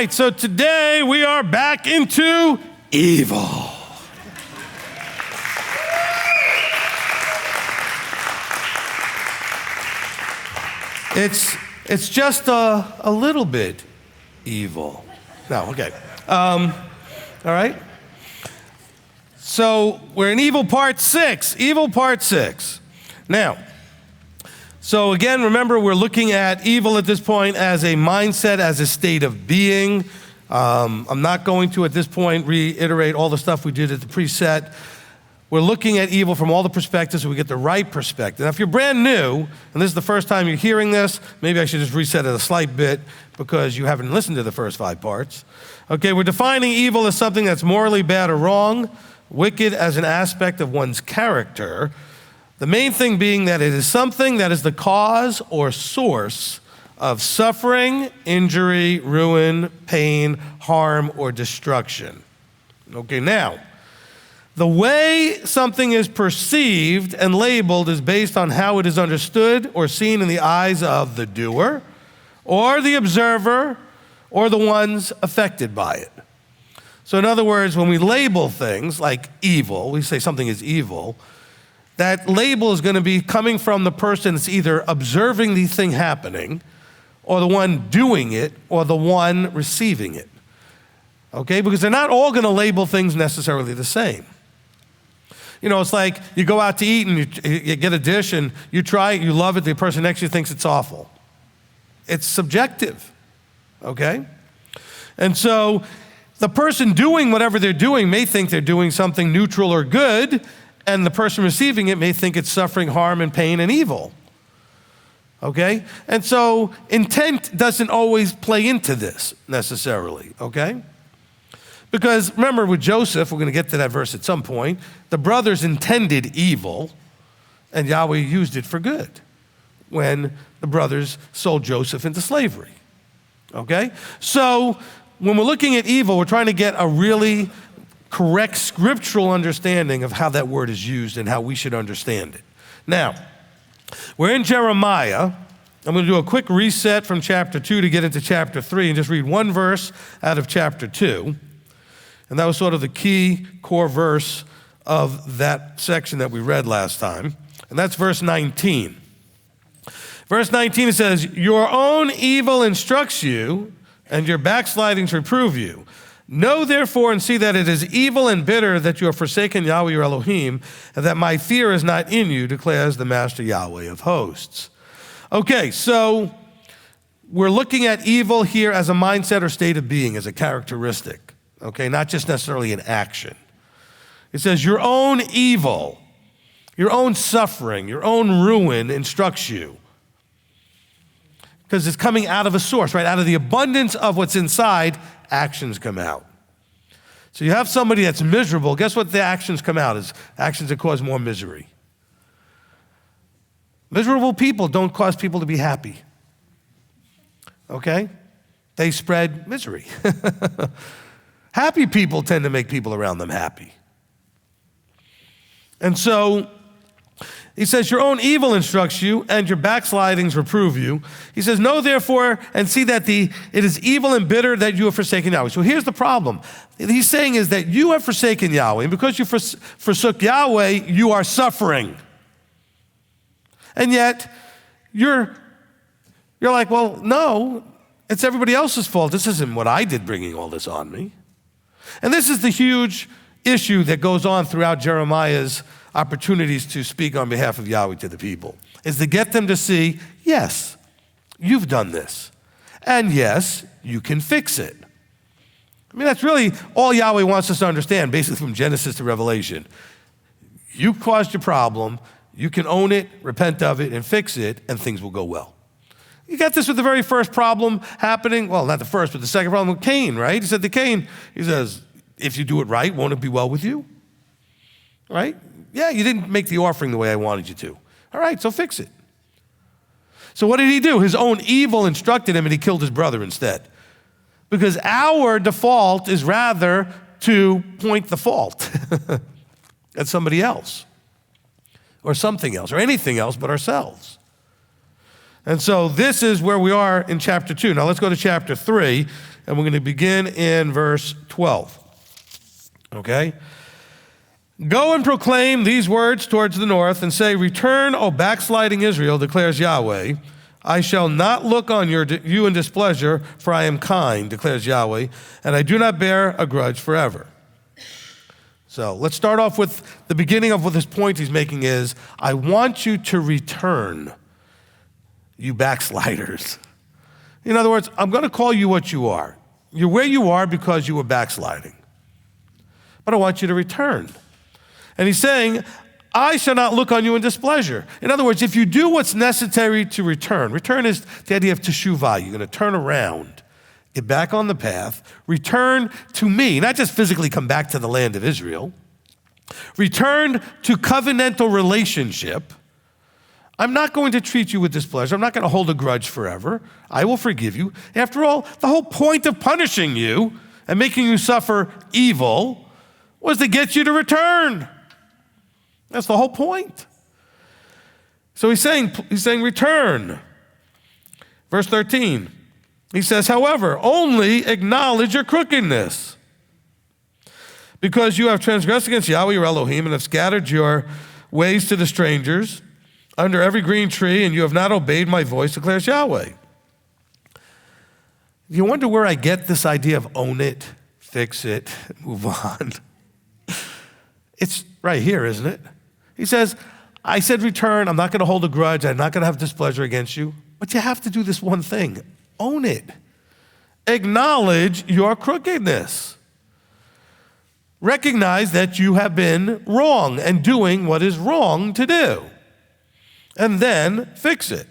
right, so today we are back into evil. It's just a little bit evil. No, okay. All right. So we're in evil part 6. Evil part 6. Now, so again, remember we're looking at evil at this point as a mindset, as a state of being. I'm not going to at this point reiterate all the stuff we did at the preset. We're looking at evil from all the perspectives so we get the right perspective. Now, if you're brand new, and this is the first time you're hearing this, maybe I should just reset it a slight bit because you haven't listened to the first 5 parts. Okay, we're defining evil as something that's morally bad or wrong, wicked as an aspect of one's character. The main thing being that it is something that is the cause or source of suffering, injury, ruin, pain, harm, or destruction. Okay, now, the way something is perceived and labeled is based on how it is understood or seen in the eyes of the doer or the observer or the ones affected by it. So in other words, when we label things like evil, we say something is evil, that label is going to be coming from the person that's either observing the thing happening or the one doing it or the one receiving it. Okay, because they're not all going to label things necessarily the same. You know, it's like you go out to eat and you get a dish and you try it, you love it, the person next to you thinks it's awful. It's subjective, okay? And so the person doing whatever they're doing may think they're doing something neutral or good, and the person receiving it may think it's suffering, harm, and pain and evil, okay? And so intent doesn't always play into this necessarily, okay? Because remember with Joseph, we're going to get to that verse at some point, the brothers intended evil and Yahweh used it for good when the brothers sold Joseph into slavery, okay? So when we're looking at evil, we're trying to get a really correct scriptural understanding of how that word is used and how we should understand it. Now, we're in Jeremiah. I'm going to do a quick reset from chapter 2 to get into chapter 3 and just read one verse out of chapter 2. And that was sort of the key core verse of that section that we read last time. And that's verse 19. Verse 19, it says, "Your own evil instructs you, and your backslidings reprove you. Know therefore and see that it is evil and bitter that you have forsaken Yahweh your Elohim, and that my fear is not in you, declares the Master Yahweh of hosts." Okay, so we're looking at evil here as a mindset or state of being, as a characteristic. Okay, not just necessarily an action. It says your own evil, your own suffering, your own ruin instructs you. Because it's coming out of a source, right? Out of the abundance of what's inside, actions come out. So you have somebody that's miserable. Guess what the actions come out is? Actions that cause more misery. Miserable people don't cause people to be happy. Okay? They spread misery. Happy people tend to make people around them happy. And so he says, your own evil instructs you, and your backslidings reprove you. He says, know therefore and see that it is evil and bitter that you have forsaken Yahweh. So here's the problem. He's saying is that you have forsaken Yahweh, and because you forsook Yahweh, you are suffering. And yet, you're like, well, no, it's everybody else's fault. This isn't what I did bringing all this on me. And this is the huge issue that goes on throughout Jeremiah's opportunities to speak on behalf of Yahweh to the people, is to get them to see, yes, you've done this. And yes, you can fix it. I mean, that's really all Yahweh wants us to understand, basically from Genesis to Revelation. You caused your problem, you can own it, repent of it, and fix it, and things will go well. You got this with the very first problem happening, well, not the first, but the second problem with Cain, right? He said to Cain, he says, if you do it right, won't it be well with you? Right? Yeah, you didn't make the offering the way I wanted you to. All right, so fix it. So what did he do? His own evil instructed him, and he killed his brother instead. Because our default is rather to point the fault at somebody else, or something else, or anything else but ourselves. And so this is where we are in chapter 2. Now let's go to chapter 3, and we're going to begin in verse 12. Okay? Go and proclaim these words towards the north and say, return, O backsliding Israel, declares Yahweh. I shall not look on you in displeasure, for I am kind, declares Yahweh, and I do not bear a grudge forever. So let's start off with the beginning of what this point he's making is, I want you to return, you backsliders. In other words, I'm going to call you what you are. You're where you are because you were backsliding. But I want you to return. And he's saying, I shall not look on you in displeasure. In other words, if you do what's necessary to return is the idea of teshuvah. You're going to turn around, get back on the path, return to me, not just physically come back to the land of Israel, return to covenantal relationship. I'm not going to treat you with displeasure. I'm not going to hold a grudge forever. I will forgive you. After all, the whole point of punishing you and making you suffer evil was to get you to return. That's the whole point. So he's saying return. Verse 13, he says, however, only acknowledge your crookedness, because you have transgressed against Yahweh your Elohim and have scattered your ways to the strangers under every green tree, and you have not obeyed my voice, declares Yahweh. You wonder where I get this idea of own it, fix it, move on. It's right here, isn't it? He says, I said return, I'm not going to hold a grudge, I'm not going to have displeasure against you, but you have to do this one thing, own it. Acknowledge your crookedness. Recognize that you have been wrong and doing what is wrong to do. And then fix it.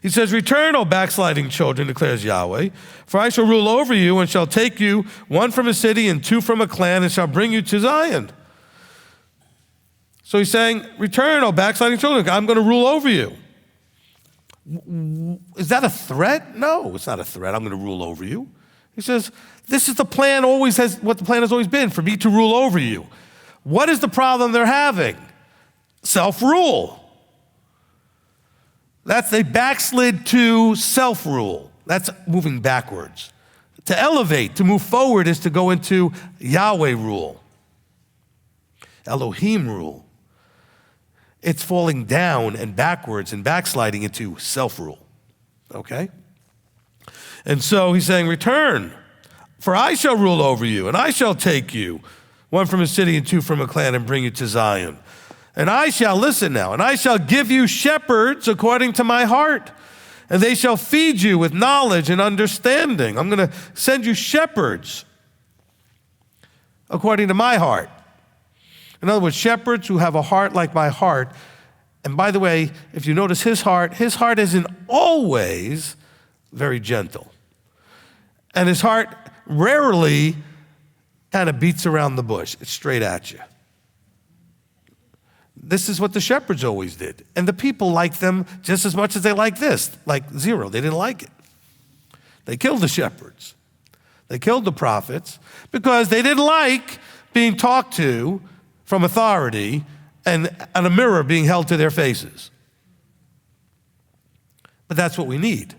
He says, return, O backsliding children, declares Yahweh, for I shall rule over you and shall take you, one from a city and two from a clan, and shall bring you to Zion. So he's saying, return, O backsliding children, I'm going to rule over you. Is that a threat? No, it's not a threat. I'm going to rule over you. He says, this is the plan what the plan has always been, for me to rule over you. What is the problem they're having? Self-rule. They backslid to self-rule. That's moving backwards. To elevate, to move forward is to go into Yahweh rule. Elohim rule. It's falling down and backwards and backsliding into self-rule, okay? And so he's saying, return, for I shall rule over you, and I shall take you, one from a city and two from a clan, and bring you to Zion. And I shall, listen now, and I shall give you shepherds according to my heart, and they shall feed you with knowledge and understanding. I'm going to send you shepherds according to my heart. In other words, shepherds who have a heart like my heart. And by the way, if you notice his heart isn't always very gentle. And his heart rarely kind of beats around the bush. It's straight at you. This is what the shepherds always did. And the people liked them just as much as they like this, like zero. They didn't like it. They killed the shepherds. They killed the prophets because they didn't like being talked to from authority and a mirror being held to their faces. But that's what we need.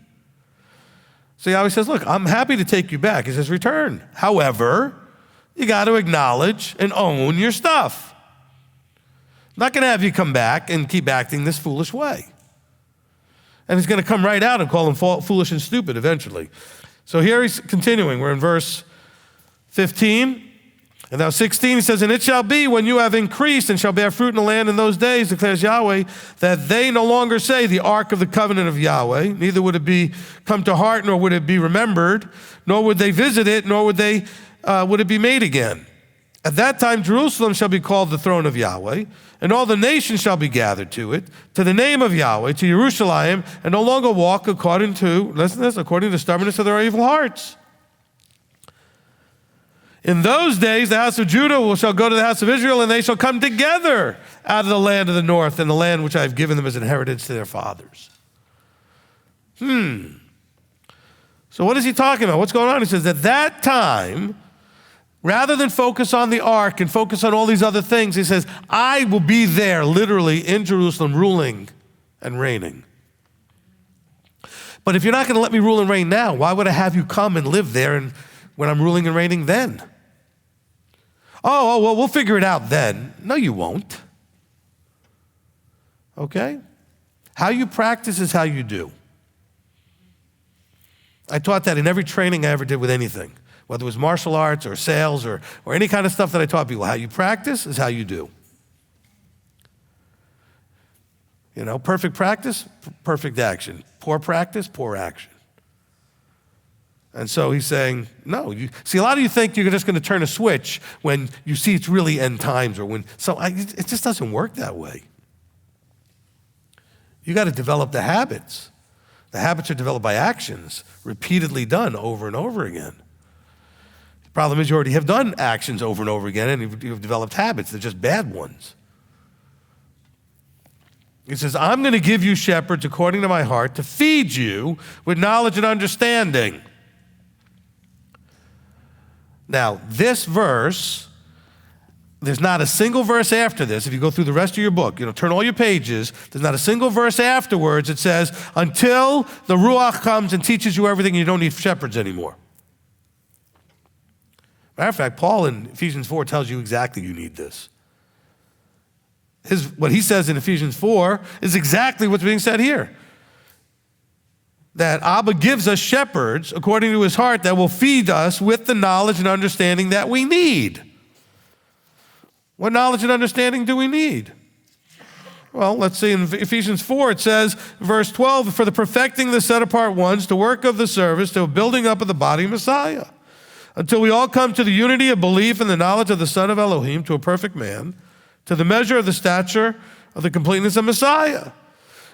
So Yahweh says, look, I'm happy to take you back. He says, return. However, you got to acknowledge and own your stuff. I'm not going to have you come back and keep acting this foolish way. And he's going to come right out and call them foolish and stupid eventually. So here he's continuing. We're in verse 15. And now 16, he says, and it shall be when you have increased and shall bear fruit in the land in those days, declares Yahweh, that they no longer say the ark of the covenant of Yahweh, neither would it be come to heart, nor would it be remembered, nor would they visit it, nor would it be made again. At that time, Jerusalem shall be called the throne of Yahweh, and all the nations shall be gathered to it, to the name of Yahweh, to Jerusalem, and no longer walk according to, listen to this, according to the stubbornness of their evil hearts. In those days, the house of Judah shall go to the house of Israel, and they shall come together out of the land of the north, and the land which I have given them as inheritance to their fathers. So what is he talking about? What's going on? He says, at that time, rather than focus on the ark and focus on all these other things, he says, I will be there, literally in Jerusalem, ruling and reigning. But if you're not going to let me rule and reign now, why would I have you come and live there and when I'm ruling and reigning then? Oh, well, we'll figure it out then. No, you won't. Okay? How you practice is how you do. I taught that in every training I ever did with anything, whether it was martial arts or sales or any kind of stuff that I taught people. How you practice is how you do. You know, perfect practice, perfect action. Poor practice, poor action. And so he's saying, no. See, a lot of you think you're just going to turn a switch when you see it's really end times, or it just doesn't work that way. You got to develop the habits. The habits are developed by actions, repeatedly done over and over again. The problem is you already have done actions over and over again, and you've developed habits. They're just bad ones. He says, I'm going to give you shepherds according to my heart to feed you with knowledge and understanding. Now, this verse, there's not a single verse after this. If you go through the rest of your book, turn all your pages, there's not a single verse afterwards that says, until the Ruach comes and teaches you everything, you don't need shepherds anymore. Matter of fact, Paul in Ephesians 4 tells you exactly you need this. What he says in Ephesians 4 is exactly what's being said here. That Abba gives us shepherds according to his heart that will feed us with the knowledge and understanding that we need. What knowledge and understanding do we need? Well, let's see, in Ephesians 4 it says, verse 12, for the perfecting the set apart ones, to work of the service, to building up of the body of Messiah, until we all come to the unity of belief and the knowledge of the Son of Elohim, to a perfect man, to the measure of the stature of the completeness of Messiah,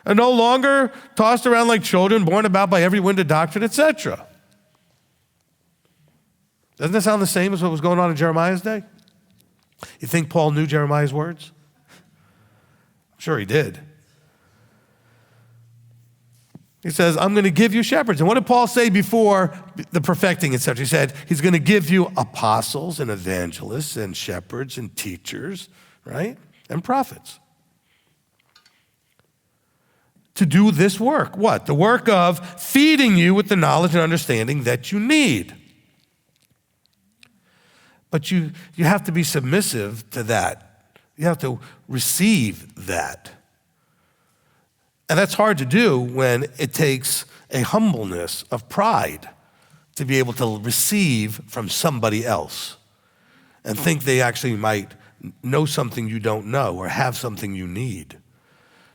and no longer tossed around like children, borne about by every wind of doctrine, etc. Doesn't that sound the same as what was going on in Jeremiah's day? You think Paul knew Jeremiah's words? I'm sure he did. He says, I'm going to give you shepherds. And what did Paul say before the perfecting, etc.? He said, he's going to give you apostles and evangelists and shepherds and teachers, right? And prophets. To do this work. What? The work of feeding you with the knowledge and understanding that you need. But you have to be submissive to that. You have to receive that. And that's hard to do when it takes a humbleness of pride to be able to receive from somebody else and think they actually might know something you don't know or have something you need.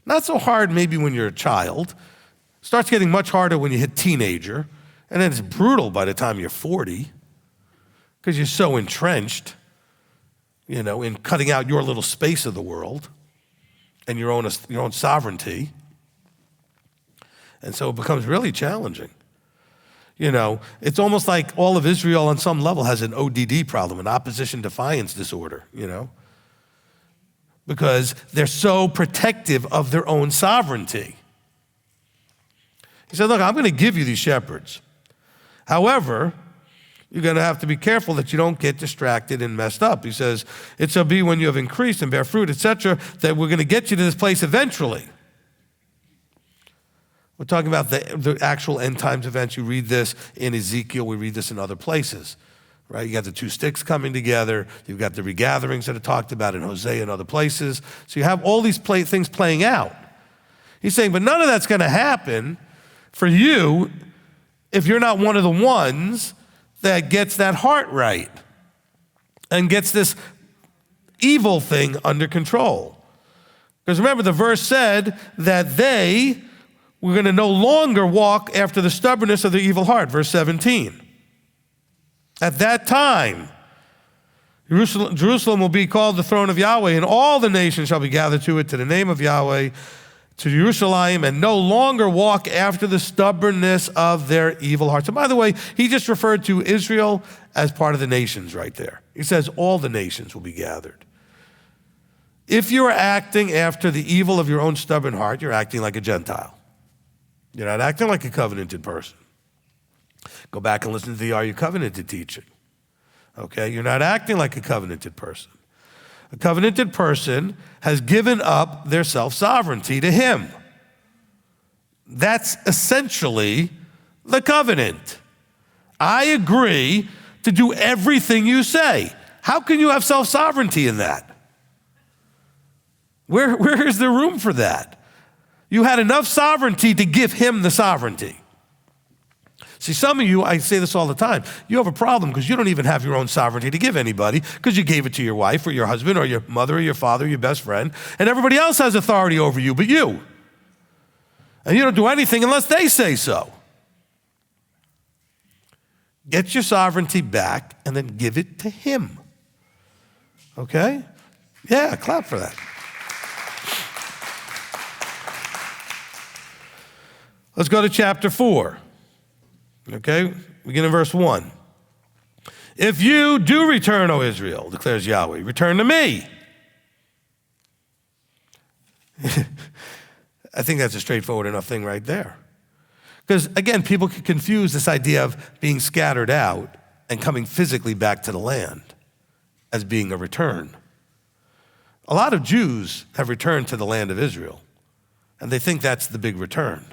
Not so hard maybe when you're a child. Starts getting much harder when you hit teenager, and then it's brutal by the time you're 40 because you're so entrenched, in cutting out your little space of the world and your own sovereignty. And so it becomes really challenging. It's almost like all of Israel on some level has an ODD problem, an opposition defiance disorder, because they're so protective of their own sovereignty. He said, look, I'm going to give you these shepherds. However, you're going to have to be careful that you don't get distracted and messed up. He says, it shall be when you have increased and bear fruit, etc., that we're going to get you to this place eventually. We're talking about the actual end times events. You read this in Ezekiel. We read this in other places, right? You got the two sticks coming together. You've got the regatherings that are talked about in Hosea and other places. So you have all these things playing out. He's saying, but none of that's going to happen for you if you're not one of the ones that gets that heart right and gets this evil thing under control. Because remember, the verse said that we're going to no longer walk after the stubbornness of the evil heart, verse 17. At that time, Jerusalem will be called the throne of Yahweh, and all the nations shall be gathered to it, to the name of Yahweh, to Jerusalem, and no longer walk after the stubbornness of their evil hearts. And by the way, he just referred to Israel as part of the nations right there. He says all the nations will be gathered. If you are acting after the evil of your own stubborn heart, you're acting like a Gentile. You're not acting like a covenanted person. Go back and listen to the Are You Covenanted teaching. Okay, you're not acting like a covenanted person. A covenanted person has given up their self-sovereignty to him. That's essentially the covenant. I agree to do everything you say. How can you have self-sovereignty in that? Where is there room for that? You had enough sovereignty to give him the sovereignty. See, some of you, I say this all the time, you have a problem because you don't even have your own sovereignty to give anybody because you gave it to your wife or your husband or your mother or your father or your best friend, and everybody else has authority over you but you. And you don't do anything unless they say so. Get your sovereignty back and then give it to him. Okay? Yeah, clap for that. Let's go to chapter 4. Okay? Begin in verse 1. If you do return, O Israel, declares Yahweh, return to me. I think that's a straightforward enough thing right there. Because, again, people can confuse this idea of being scattered out and coming physically back to the land as being a return. A lot of Jews have returned to the land of Israel, and they think that's the big return.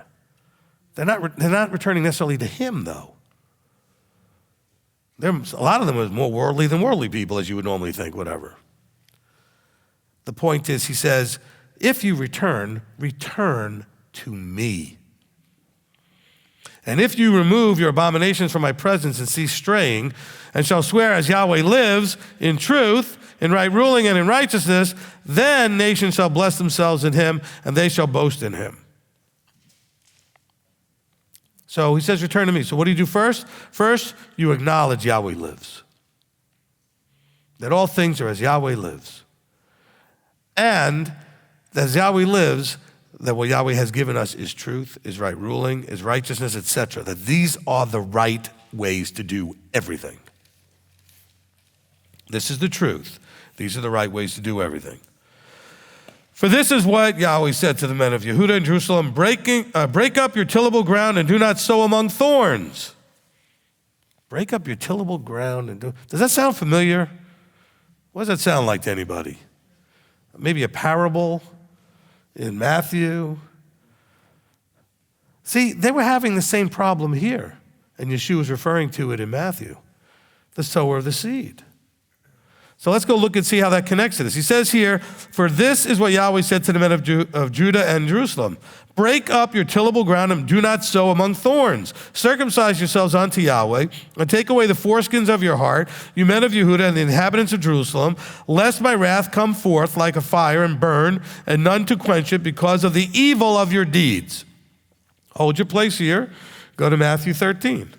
They're not returning necessarily to him, though. A lot of them are more worldly than worldly people, as you would normally think, whatever. The point is, he says, if you return, return to me. And if you remove your abominations from my presence and cease straying, and shall swear as Yahweh lives, in truth, in right ruling, and in righteousness, then nations shall bless themselves in him, and they shall boast in him. So he says, return to me. So what do you do first? First, you acknowledge Yahweh lives. That all things are as Yahweh lives. And as Yahweh lives, that what Yahweh has given us is truth, is right ruling, is righteousness, etc. That these are the right ways to do everything. This is the truth. These are the right ways to do everything. For this is what Yahweh said to the men of Yehuda and Jerusalem, break up your tillable ground and do not sow among thorns. Break up your tillable ground and does that sound familiar? What does that sound like to anybody? Maybe a parable in Matthew. See, they were having the same problem here, and Yeshua was referring to it in Matthew, the sower of the seed. So let's go look and see how that connects to this. He says here, for this is what Yahweh said to the men of Judah and Jerusalem. Break up your tillable ground and do not sow among thorns. Circumcise yourselves unto Yahweh and take away the foreskins of your heart, you men of Yehuda and the inhabitants of Jerusalem, lest my wrath come forth like a fire and burn, and none to quench it because of the evil of your deeds. Hold your place here. Go to Matthew 13.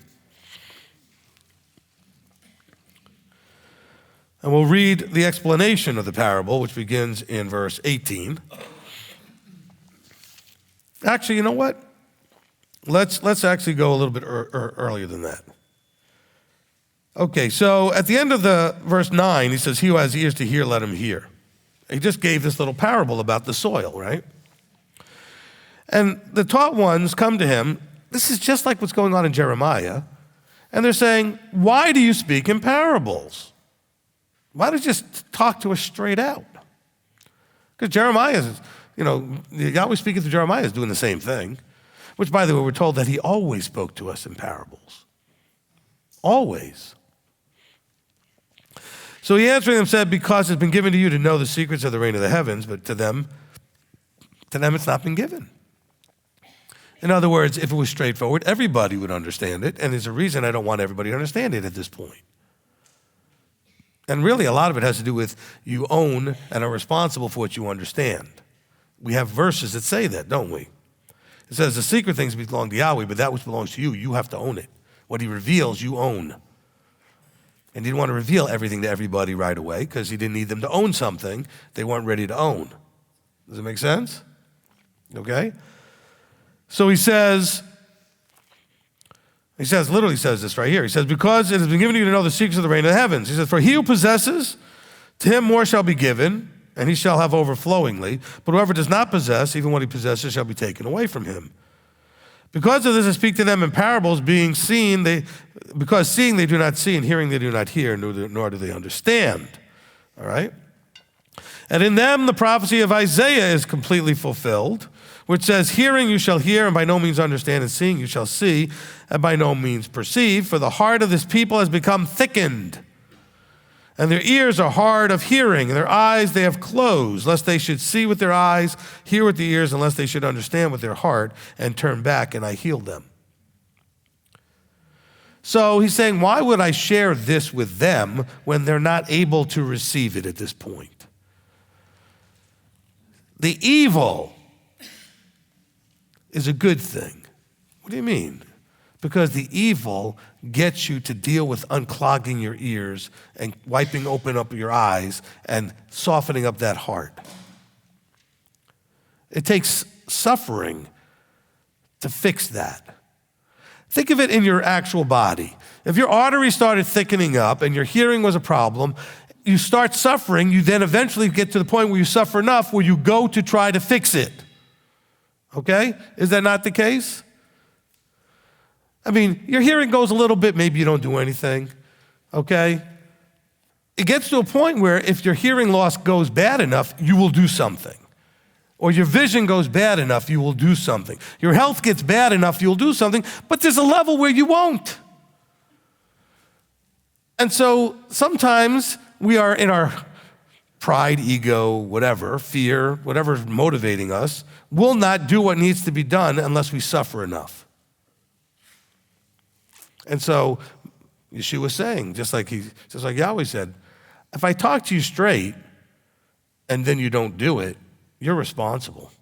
And we'll read the explanation of the parable, which begins in verse 18. Actually, you know what? Let's actually go a little bit earlier than that. Okay, so at the end of the verse 9, he says, he who has ears to hear, let him hear. He just gave this little parable about the soil, right? And the taught ones come to him. This is just like what's going on in Jeremiah. And they're saying, why do you speak in parables? Why don't you just talk to us straight out? Because Jeremiah is, Yahweh speaking through Jeremiah is doing the same thing, which, by the way, we're told that he always spoke to us in parables. Always. So he answering them said, because it's been given to you to know the secrets of the reign of the heavens, but to them it's not been given. In other words, if it was straightforward, everybody would understand it, and there's a reason I don't want everybody to understand it at this point. And really, a lot of it has to do with you own and are responsible for what you understand. We have verses that say that, don't we? It says the secret things belong to Yahweh, but that which belongs to you, you have to own it. What he reveals, you own. And he didn't want to reveal everything to everybody right away because he didn't need them to own something they weren't ready to own. Does it make sense? Okay? So he literally says this right here. He says, because it has been given to you to know the secrets of the reign of the heavens. He says, for he who possesses, to him more shall be given, and he shall have overflowingly. But whoever does not possess, even what he possesses shall be taken away from him. Because of this, I speak to them in parables, because seeing they do not see, and hearing they do not hear, nor do they understand. All right? And in them the prophecy of Isaiah is completely fulfilled, which says, hearing you shall hear, and by no means understand, and seeing you shall see, and by no means perceive. For the heart of this people has become thickened, and their ears are hard of hearing, and their eyes they have closed, lest they should see with their eyes, hear with the ears, unless they should understand with their heart, and turn back, and I heal them. So he's saying, why would I share this with them when they're not able to receive it at this point? The evil is a good thing. What do you mean? Because the evil gets you to deal with unclogging your ears and wiping open up your eyes and softening up that heart. It takes suffering to fix that. Think of it in your actual body. If your artery started thickening up and your hearing was a problem, you start suffering, you then eventually get to the point where you suffer enough where you go to try to fix it. Okay? Is that not the case? I mean, your hearing goes a little bit, maybe you don't do anything. Okay? It gets to a point where if your hearing loss goes bad enough, you will do something. Or your vision goes bad enough, you will do something. Your health gets bad enough, you'll do something, but there's a level where you won't. And so sometimes we are in our pride, ego, whatever, fear, whatever's motivating us, will not do what needs to be done unless we suffer enough. And so Yeshua was saying, just like Yahweh said, if I talk to you straight and then you don't do it, you're responsible.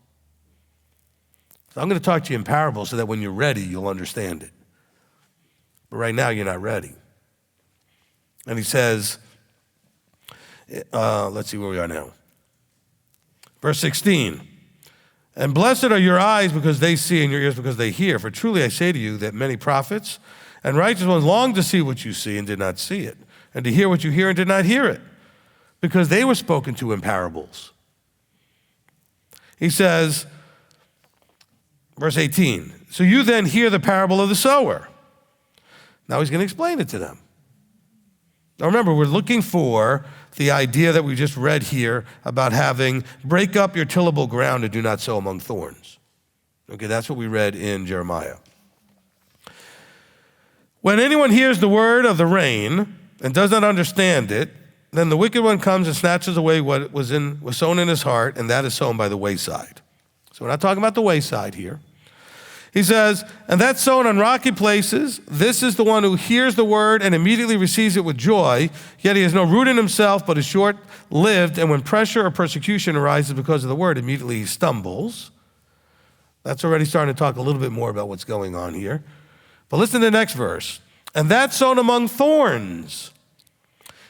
So I'm going to talk to you in parables so that when you're ready, you'll understand it. But right now, you're not ready. And he says, let's see where we are now. Verse 16, and blessed are your eyes because they see and your ears because they hear. For truly I say to you that many prophets and righteous ones longed to see what you see and did not see it, and to hear what you hear and did not hear it, because they were spoken to in parables. He says, verse 18, so you then hear the parable of the sower. Now he's going to explain it to them. Now remember, we're looking for the idea that we just read here about having break up your tillable ground and do not sow among thorns. Okay, that's what we read in Jeremiah. When anyone hears the word of the rain and does not understand it, then the wicked one comes and snatches away what was sown in his heart, and that is sown by the wayside. So we're not talking about the wayside here. He says, and that's sown on rocky places. This is the one who hears the word and immediately receives it with joy, yet he has no root in himself, but is short-lived, and when pressure or persecution arises because of the word, immediately he stumbles. That's already starting to talk a little bit more about what's going on here. But listen to the next verse. And that's sown among thorns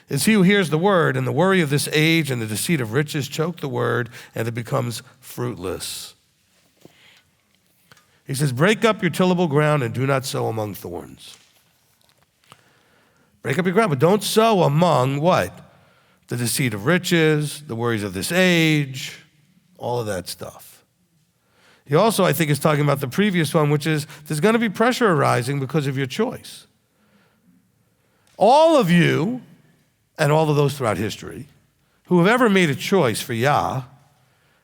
is he who hears the word, and the worry of this age and the deceit of riches choke the word, and it becomes fruitless. He says, break up your tillable ground and do not sow among thorns. Break up your ground, but don't sow among what? The deceit of riches, the worries of this age, all of that stuff. He also, I think, is talking about the previous one, which is there's going to be pressure arising because of your choice. All of you, and all of those throughout history, who have ever made a choice for Yah,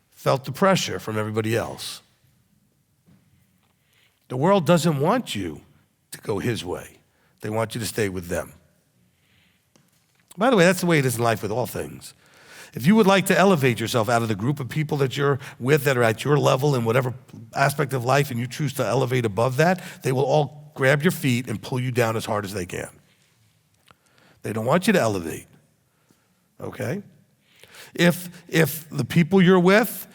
felt the pressure from everybody else. The world doesn't want you to go his way. They want you to stay with them. By the way, that's the way it is in life with all things. If you would like to elevate yourself out of the group of people that you're with that are at your level in whatever aspect of life, and you choose to elevate above that, they will all grab your feet and pull you down as hard as they can. They don't want you to elevate, okay? If the people you're with,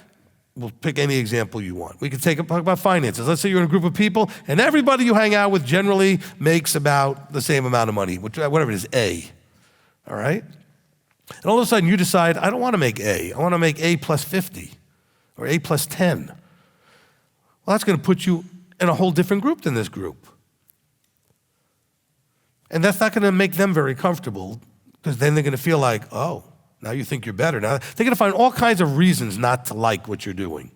we'll pick any example you want. We could talk about finances. Let's say you're in a group of people, and everybody you hang out with generally makes about the same amount of money, whatever it is, A, all right? And all of a sudden you decide, I don't want to make A. I want to make A plus 50 or A plus 10. Well, that's going to put you in a whole different group than this group. And that's not going to make them very comfortable, because then they're going to feel like, oh, now you think you're better. Now they're going to find all kinds of reasons not to like what you're doing.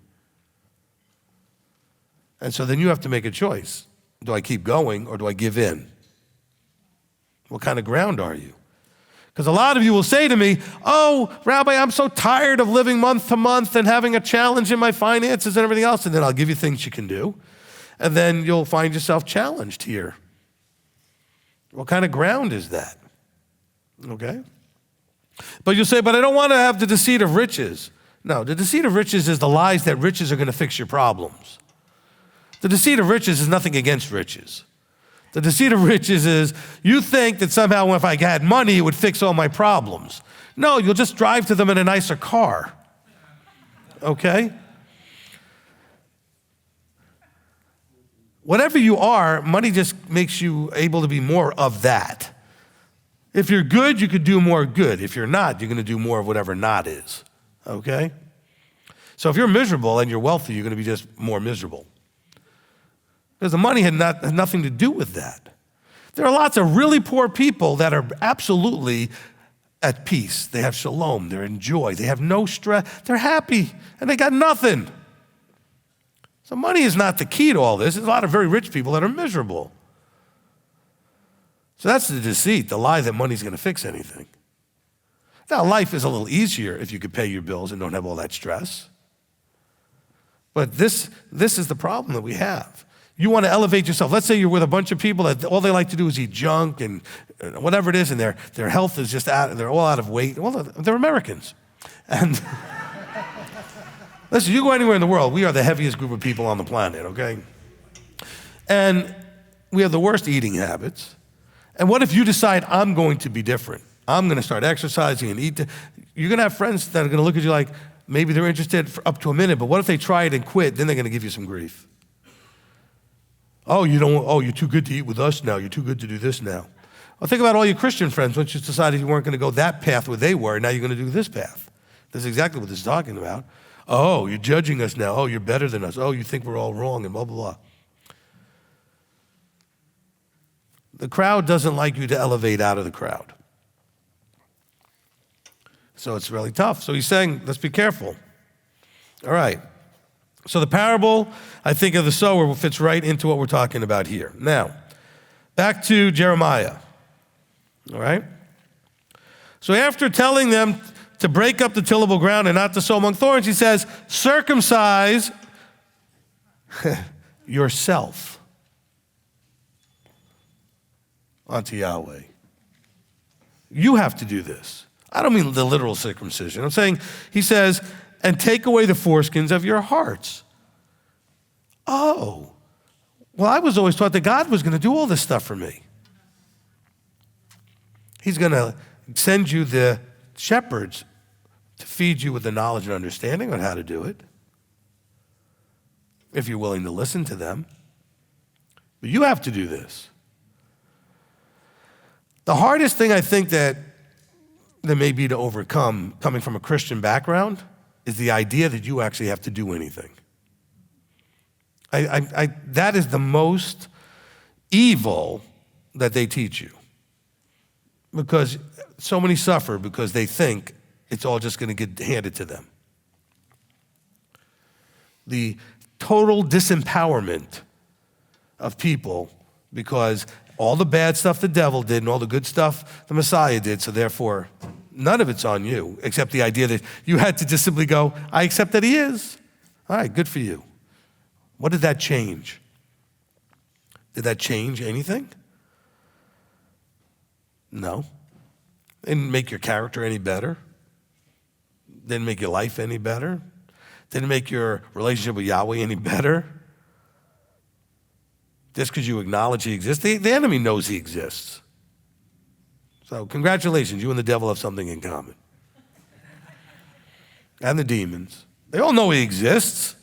And so then you have to make a choice. Do I keep going or do I give in? What kind of ground are you? Because a lot of you will say to me, oh, Rabbi, I'm so tired of living month to month and having a challenge in my finances and everything else. And then I'll give you things you can do. And then you'll find yourself challenged here. What kind of ground is that? Okay? But you'll say, but I don't want to have the deceit of riches. No, the deceit of riches is the lies that riches are going to fix your problems. The deceit of riches is nothing against riches. The deceit of riches is you think that somehow if I had money, it would fix all my problems. No, you'll just drive to them in a nicer car. Okay? Whatever you are, money just makes you able to be more of that. If you're good, you could do more good. If you're not, you're going to do more of whatever not is. Okay? So if you're miserable and you're wealthy, you're going to be just more miserable. Because the money had nothing to do with that. There are lots of really poor people that are absolutely at peace. They have shalom. They're in joy. They have no stress. They're happy, and they got nothing. So money is not the key to all this. There's a lot of very rich people that are miserable. So that's the deceit, the lie that money's going to fix anything. Now, life is a little easier if you could pay your bills and don't have all that stress. But this is the problem that we have. You want to elevate yourself. Let's say you're with a bunch of people that all they like to do is eat junk and whatever it is, and their health is just they're all out of weight. Well, they're Americans. And listen, you go anywhere in the world, we are the heaviest group of people on the planet, okay? And we have the worst eating habits. And what if you decide, I'm going to be different? I'm going to start exercising and eat. You're going to have friends that are going to look at you like, maybe they're interested for up to a minute, but what if they try it and quit? Then they're going to give you some grief. Oh, you're too good to eat with us now. You're too good to do this now. Well, think about all your Christian friends. Once you decided you weren't going to go that path where they were, now you're going to do this path. That's exactly what this is talking about. Oh, you're judging us now. Oh, you're better than us. Oh, you think we're all wrong and blah, blah, blah. The crowd doesn't like you to elevate out of the crowd. So it's really tough. So he's saying, let's be careful. All right. So the parable, I think, of the sower fits right into what we're talking about here. Now, back to Jeremiah. All right? So after telling them to break up the tillable ground and not to sow among thorns, he says, circumcise yourself unto Yahweh. You have to do this. I don't mean the literal circumcision. I'm saying, he says, and take away the foreskins of your hearts. Oh, well, I was always taught that God was going to do all this stuff for me. He's going to send you the shepherds to feed you with the knowledge and understanding on how to do it, if you're willing to listen to them. But you have to do this. The hardest thing I think that there may be to overcome, coming from a Christian background, is the idea that you actually have to do anything. That is the most evil that they teach you. Because so many suffer because they think it's all just going to get handed to them. The total disempowerment of people because all the bad stuff the devil did and all the good stuff the Messiah did, so therefore none of it's on you, except the idea that you had to just simply go, I accept that he is. All right, good for you. What did that change? Did that change anything? No. Didn't make your character any better. Didn't make your life any better. Didn't make your relationship with Yahweh any better. Just because you acknowledge he exists. The enemy knows he exists. So congratulations, you and the devil have something in common. And the demons. They all know he exists.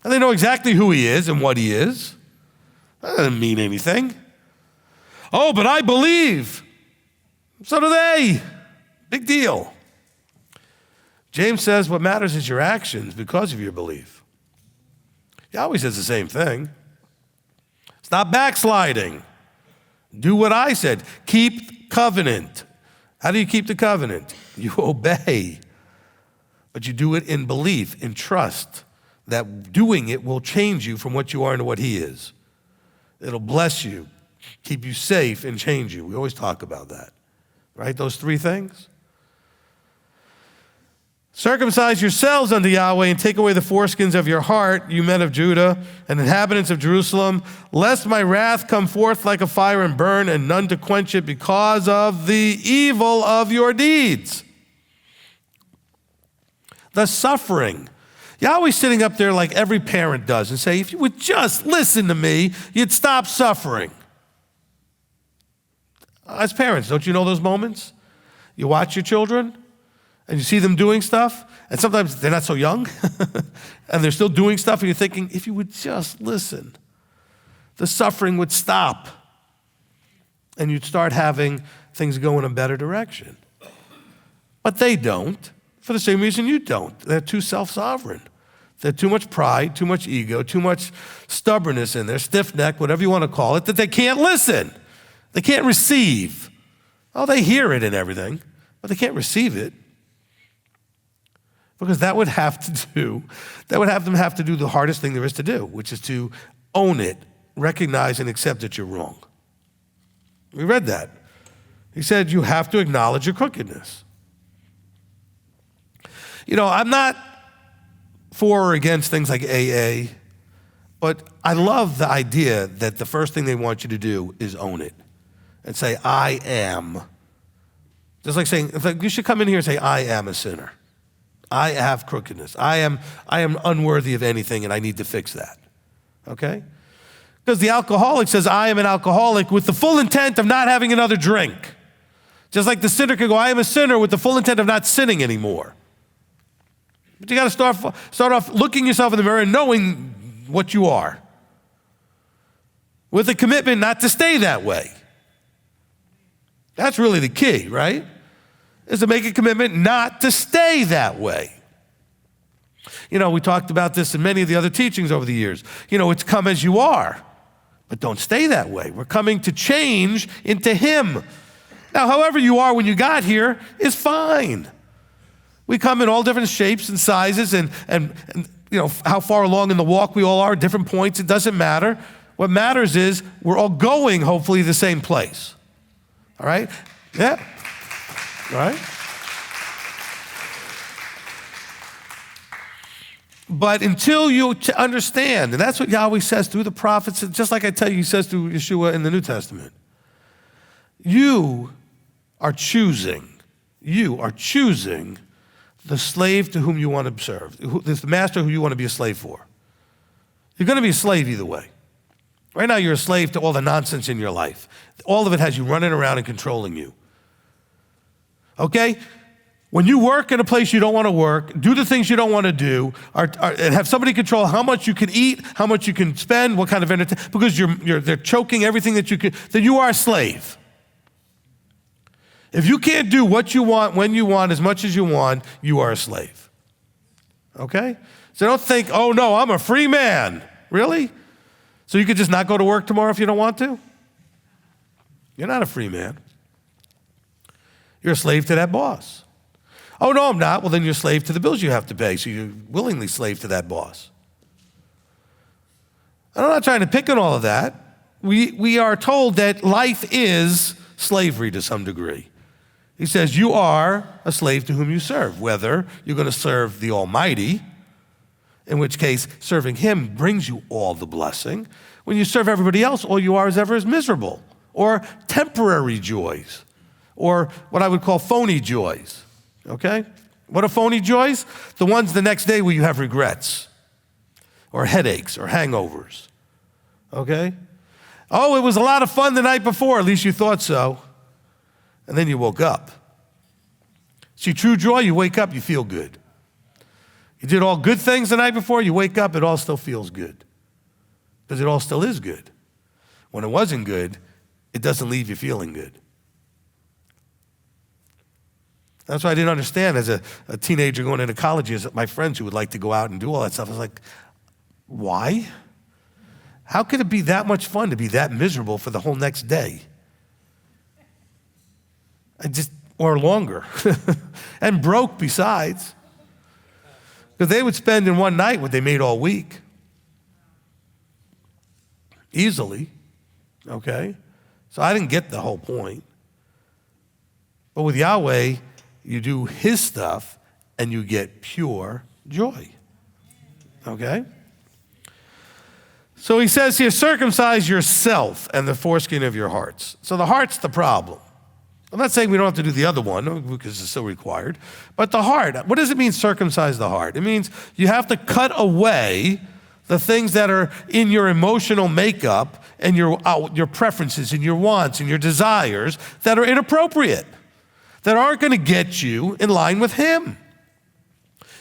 And they know exactly who he is and what he is. That doesn't mean anything. Oh, but I believe. So do they. Big deal. James says what matters is your actions because of your belief. He always says the same thing. Stop backsliding. Do what I said. Keep covenant. How do you keep the covenant? You obey. But you do it in belief, in trust, that doing it will change you from what you are into what he is. It'll bless you, keep you safe, and change you. We always talk about that. right? Those three things. Circumcise yourselves unto Yahweh and take away the foreskins of your heart, you men of Judah and inhabitants of Jerusalem, lest my wrath come forth like a fire and burn, and none to quench it because of the evil of your deeds. The suffering. Yahweh's sitting up there like every parent does and say, if you would just listen to me, you'd stop suffering. As parents, don't you know those moments? You watch your children, and you see them doing stuff, and sometimes they're not so young, and they're still doing stuff, and you're thinking, if you would just listen, the suffering would stop, and you'd start having things go in a better direction. But they don't, for the same reason you don't. They're too self-sovereign. There's too much pride, too much ego, too much stubbornness in there, stiff-necked, whatever you want to call it, that they can't listen. They can't receive. Oh, they hear it and everything, but they can't receive it. Because that would have them have to do the hardest thing there is to do, which is to own it, recognize and accept that you're wrong. We read that. He said you have to acknowledge your crookedness. You know, I'm not for or against things like AA, but I love the idea that the first thing they want you to do is own it and say, I am. Just like saying, you should come in here and say, I am a sinner. I have crookedness. I am unworthy of anything, and I need to fix that. Okay? Because the alcoholic says, I am an alcoholic with the full intent of not having another drink. Just like the sinner can go, I am a sinner with the full intent of not sinning anymore. But you got to start off looking yourself in the mirror and knowing what you are, with a commitment not to stay that way. That's really the key, right? Is to make a commitment not to stay that way. You know, we talked about this in many of the other teachings over the years. You know, it's come as you are, but don't stay that way. We're coming to change into Him. Now, however you are when you got here is fine. We come in all different shapes and sizes and you know, how far along in the walk we all are at different points. It doesn't matter. What matters is we're all going, hopefully, the same place. All right? Yeah. All right? But until you understand, and that's what Yahweh says through the prophets, just like I tell you, He says through Yeshua in the New Testament. You are choosing the slave to whom you want to serve, the master who you want to be a slave for. You're going to be a slave either way. Right now, you're a slave to all the nonsense in your life. All of it has you running around and controlling you. Okay? When you work in a place you don't want to work, do the things you don't want to do, and have somebody control how much you can eat, how much you can spend, what kind of entertainment, because they're choking everything that you can, then you are a slave. If you can't do what you want, when you want, as much as you want, you are a slave. Okay? So don't think, oh no, I'm a free man. Really? So you could just not go to work tomorrow if you don't want to? You're not a free man. You're a slave to that boss. Oh no, I'm not. Well, then you're a slave to the bills you have to pay, so you're willingly slave to that boss. And I'm not trying to pick on all of that. We are told that life is slavery to some degree. He says, you are a slave to whom you serve, whether you're going to serve the Almighty, in which case serving Him brings you all the blessing. When you serve everybody else, all you are is ever is miserable, or temporary joys, or what I would call phony joys, okay? What are phony joys? The ones the next day where you have regrets, or headaches, or hangovers, okay? Oh, it was a lot of fun the night before, at least you thought so. And then you woke up. See, true joy, you wake up, you feel good. You did all good things the night before, you wake up, it all still feels good. Because it all still is good. When it wasn't good, it doesn't leave you feeling good. That's what I didn't understand as a teenager going into college, is my friends who would like to go out and do all that stuff. I was like, why? How could it be that much fun to be that miserable for the whole next day? Or longer, and broke besides. Because they would spend in one night what they made all week. Easily, okay? So I didn't get the whole point. But with Yahweh, you do his stuff and you get pure joy. Okay? So he says here, circumcise yourself and the foreskin of your hearts. So the heart's the problem. I'm not saying we don't have to do the other one because it's still required. But the heart, what does it mean, circumcise the heart? It means you have to cut away the things that are in your emotional makeup and your preferences and your wants and your desires that are inappropriate, that aren't going to get you in line with him.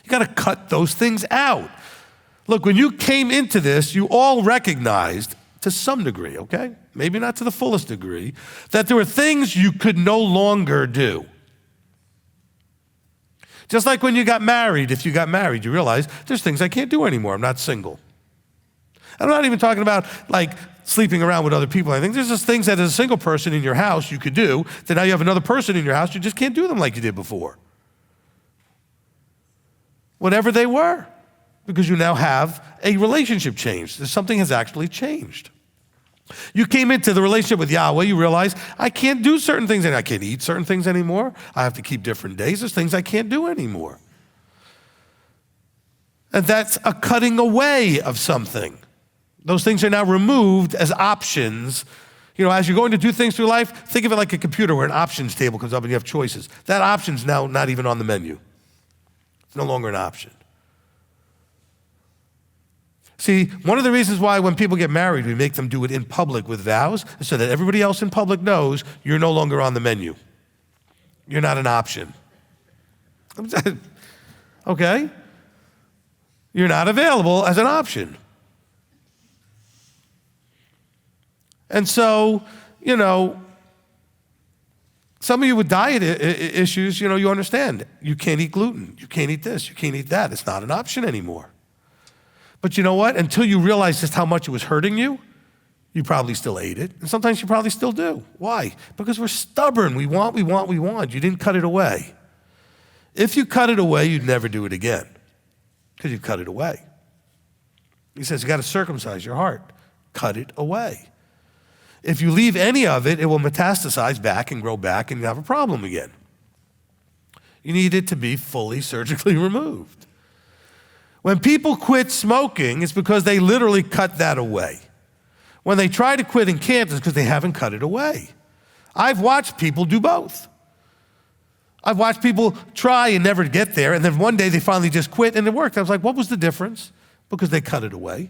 You got to cut those things out. Look, when you came into this, you all recognized to some degree, okay? Maybe not to the fullest degree, that there were things you could no longer do. Just like when you got married, if you got married, you realize there's things I can't do anymore. I'm not single. I'm not even talking about like sleeping around with other people. I think there's just things that as a single person in your house you could do that now you have another person in your house, you just can't do them like you did before. Whatever they were, because you now have a relationship change. Something has actually changed. You came into the relationship with Yahweh, you realize, I can't do certain things, and I can't eat certain things anymore. I have to keep different days. There's things I can't do anymore. And that's a cutting away of something. Those things are now removed as options. You know, as you're going to do things through life, think of it like a computer where an options table comes up and you have choices. That option's now not even on the menu. It's no longer an option. See, one of the reasons why when people get married, we make them do it in public with vows is so that everybody else in public knows you're no longer on the menu. You're not an option. Okay? You're not available as an option. And so, you know, some of you with diet issues, you know, you understand. You can't eat gluten. You can't eat this. You can't eat that. It's not an option anymore. But you know what? Until you realize just how much it was hurting you, you probably still ate it. And sometimes you probably still do. Why? Because we're stubborn. We want. You didn't cut it away. If you cut it away, you'd never do it again because you cut it away. He says you got to circumcise your heart. Cut it away. If you leave any of it, it will metastasize back and grow back and you have a problem again. You need it to be fully surgically removed. When people quit smoking, it's because they literally cut that away. When they try to quit and can't, it's because they haven't cut it away. I've watched people do both. I've watched people try and never get there, and then one day they finally just quit and it worked. I was like, what was the difference? Because they cut it away.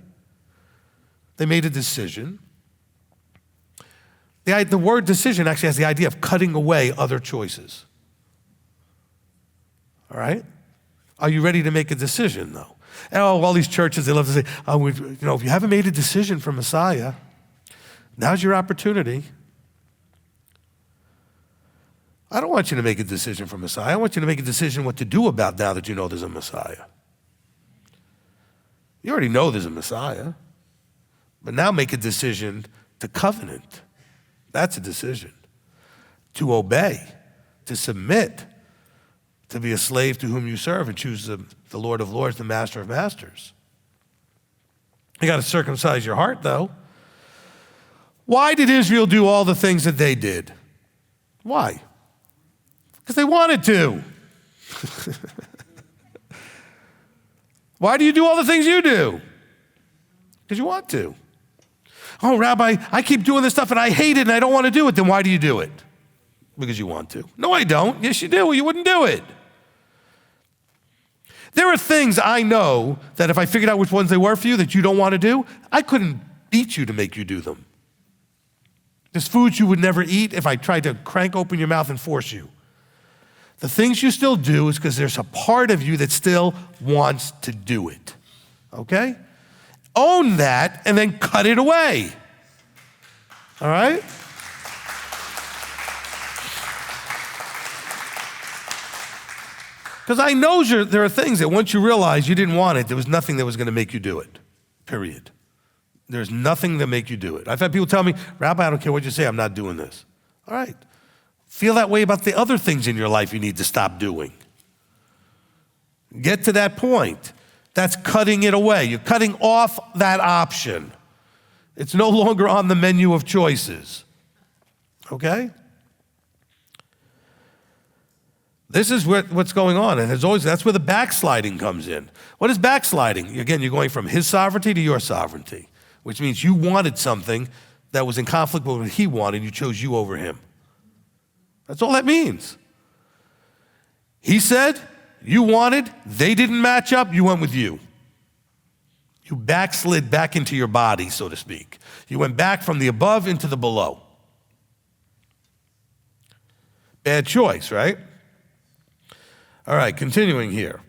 They made a decision. The word decision actually has the idea of cutting away other choices. All right? Are you ready to make a decision, though? And all these churches, they love to say, if you haven't made a decision for Messiah, now's your opportunity. I don't want you to make a decision for Messiah. I want you to make a decision what to do about now that you know there's a Messiah. You already know there's a Messiah, but now make a decision to covenant. That's a decision. To obey, to submit, to be a slave to whom you serve and choose the Lord of Lords, the Master of Masters. You got to circumcise your heart, though. Why did Israel do all the things that they did? Why? Because they wanted to. Why do you do all the things you do? Because you want to. Oh, Rabbi, I keep doing this stuff and I hate it and I don't want to do it. Then why do you do it? Because you want to. No, I don't. Yes, you do. You wouldn't do it. There are things I know that if I figured out which ones they were for you that you don't want to do, I couldn't beat you to make you do them. There's foods you would never eat if I tried to crank open your mouth and force you. The things you still do is because there's a part of you that still wants to do it. Okay? Own that and then cut it away. All right? Because I know there are things that once you realize you didn't want it, there was nothing that was going to make you do it, period. There's nothing to make you do it. I've had people tell me, Rabbi, I don't care what you say, I'm not doing this. All right. Feel that way about the other things in your life you need to stop doing. Get to that point. That's cutting it away. You're cutting off that option. It's no longer on the menu of choices. Okay? This is what's going on, and that's where the backsliding comes in. What is backsliding? Again, you're going from his sovereignty to your sovereignty, which means you wanted something that was in conflict with what he wanted, you chose you over him. That's all that means. He said, you wanted, they didn't match up, you went with you. You backslid back into your body, so to speak. You went back from the above into the below. Bad choice, right? All right, continuing here.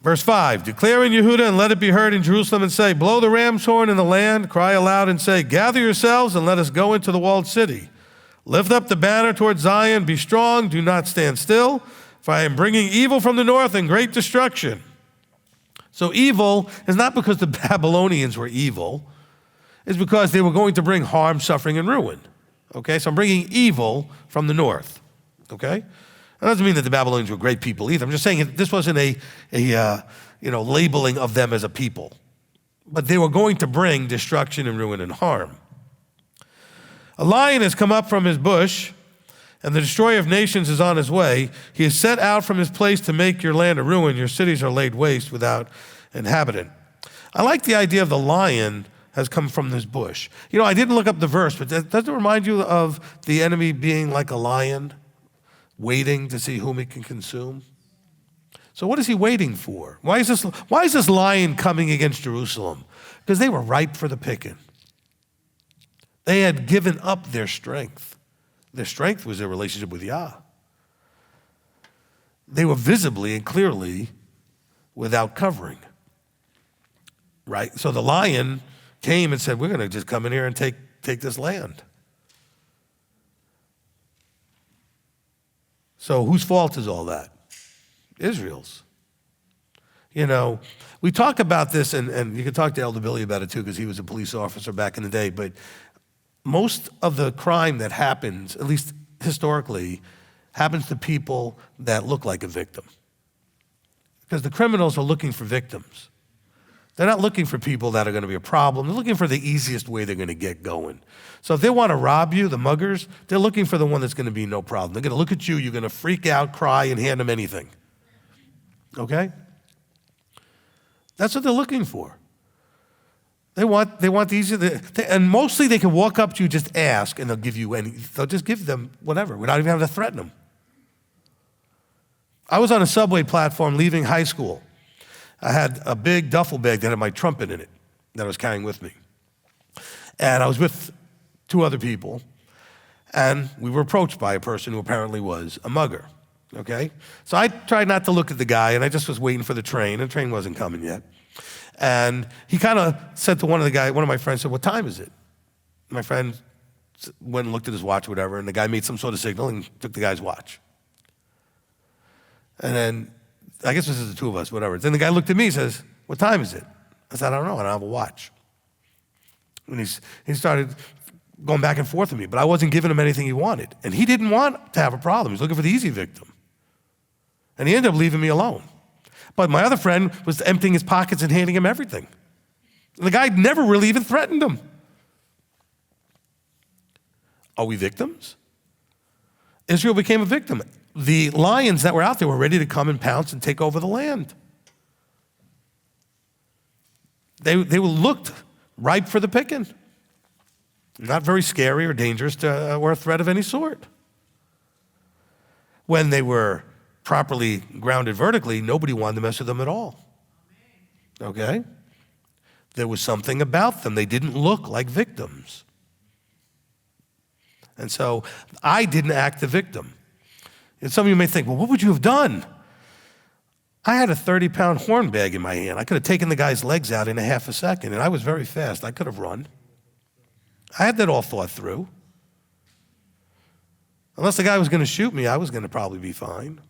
Verse 5, declare in Yehuda and let it be heard in Jerusalem and say, blow the ram's horn in the land, cry aloud and say, gather yourselves and let us go into the walled city. Lift up the banner toward Zion, be strong, do not stand still, for I am bringing evil from the north and great destruction. So evil is not because the Babylonians were evil, it's because they were going to bring harm, suffering, and ruin. Okay, so I'm bringing evil from the north. Okay? That doesn't mean that the Babylonians were great people either. I'm just saying this wasn't a labeling of them as a people. But they were going to bring destruction and ruin and harm. A lion has come up from his bush, and the destroyer of nations is on his way. He is set out from his place to make your land a ruin. Your cities are laid waste without inhabitant. I like the idea of the lion has come from this bush. You know, I didn't look up the verse, but doesn't it remind you of the enemy being like a lion, waiting to see whom he can consume? So what is he waiting for? Why is this lion coming against Jerusalem? Because they were ripe for the picking. They had given up their strength. Their strength was their relationship with Yah. They were visibly and clearly without covering. Right? So the lion came and said, we're going to just come in here and take this land. So whose fault is all that? Israel's. You know, we talk about this, and you can talk to Elder Billy about it too, because he was a police officer back in the day, but most of the crime that happens, at least historically, happens to people that look like a victim. Because the criminals are looking for victims. They're not looking for people that are going to be a problem. They're looking for the easiest way they're going to get going. So if they want to rob you, the muggers, they're looking for the one that's going to be no problem. They're going to look at you, you're going to freak out, cry, and hand them anything. Okay? That's what they're looking for. They want the easy, and mostly they can walk up to you, just ask, and they'll just give them whatever, without even having to threaten them. I was on a subway platform leaving high school. I had a big duffel bag that had my trumpet in it that I was carrying with me. And I was with two other people, and we were approached by a person who apparently was a mugger, okay? So I tried not to look at the guy, and I just was waiting for the train, and the train wasn't coming yet. And he kind of said to one of my friends said, what time is it? My friend went and looked at his watch or whatever, and the guy made some sort of signal and took the guy's watch. And then, I guess this is the two of us, whatever. Then the guy looked at me and says, what time is it? I said, I don't know, I don't have a watch. And he started going back and forth with me, but I wasn't giving him anything he wanted. And he didn't want to have a problem. He was looking for the easy victim. And he ended up leaving me alone. But my other friend was emptying his pockets and handing him everything. And the guy never really even threatened him. Are we victims? Israel became a victim. The lions that were out there were ready to come and pounce and take over the land. They looked ripe for the picking. Not very scary or dangerous or a threat of any sort. When they were properly grounded vertically, nobody wanted to mess with them at all. Okay? There was something about them. They didn't look like victims. And so I didn't act the victim. And some of you may think, well, what would you have done? I had a 30-pound horn bag in my hand. I could have taken the guy's legs out in a half a second, and I was very fast. I could have run. I had that all thought through. Unless the guy was going to shoot me, I was going to probably be fine.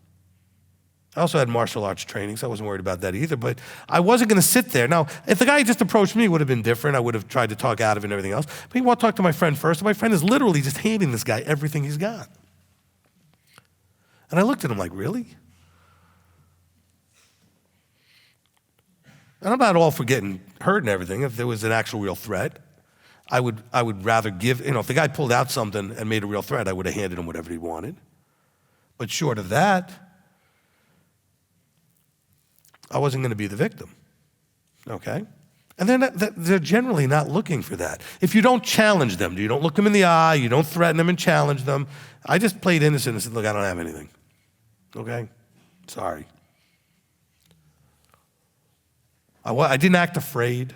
I also had martial arts training, so I wasn't worried about that either, but I wasn't going to sit there. Now, if the guy just approached me, it would have been different. I would have tried to talk out of it and everything else. But he wanted to talk to my friend first, and my friend is literally just handing this guy everything he's got. And I looked at him like, really? And I'm not all for getting hurt and everything. If there was an actual real threat, I would rather give, if the guy pulled out something and made a real threat, I would have handed him whatever he wanted. But short of that, I wasn't going to be the victim, okay? And they're generally not looking for that. If you don't challenge them, you don't look them in the eye, you don't threaten them and challenge them. I just played innocent and said, look, I don't have anything, okay? Sorry. I didn't act afraid.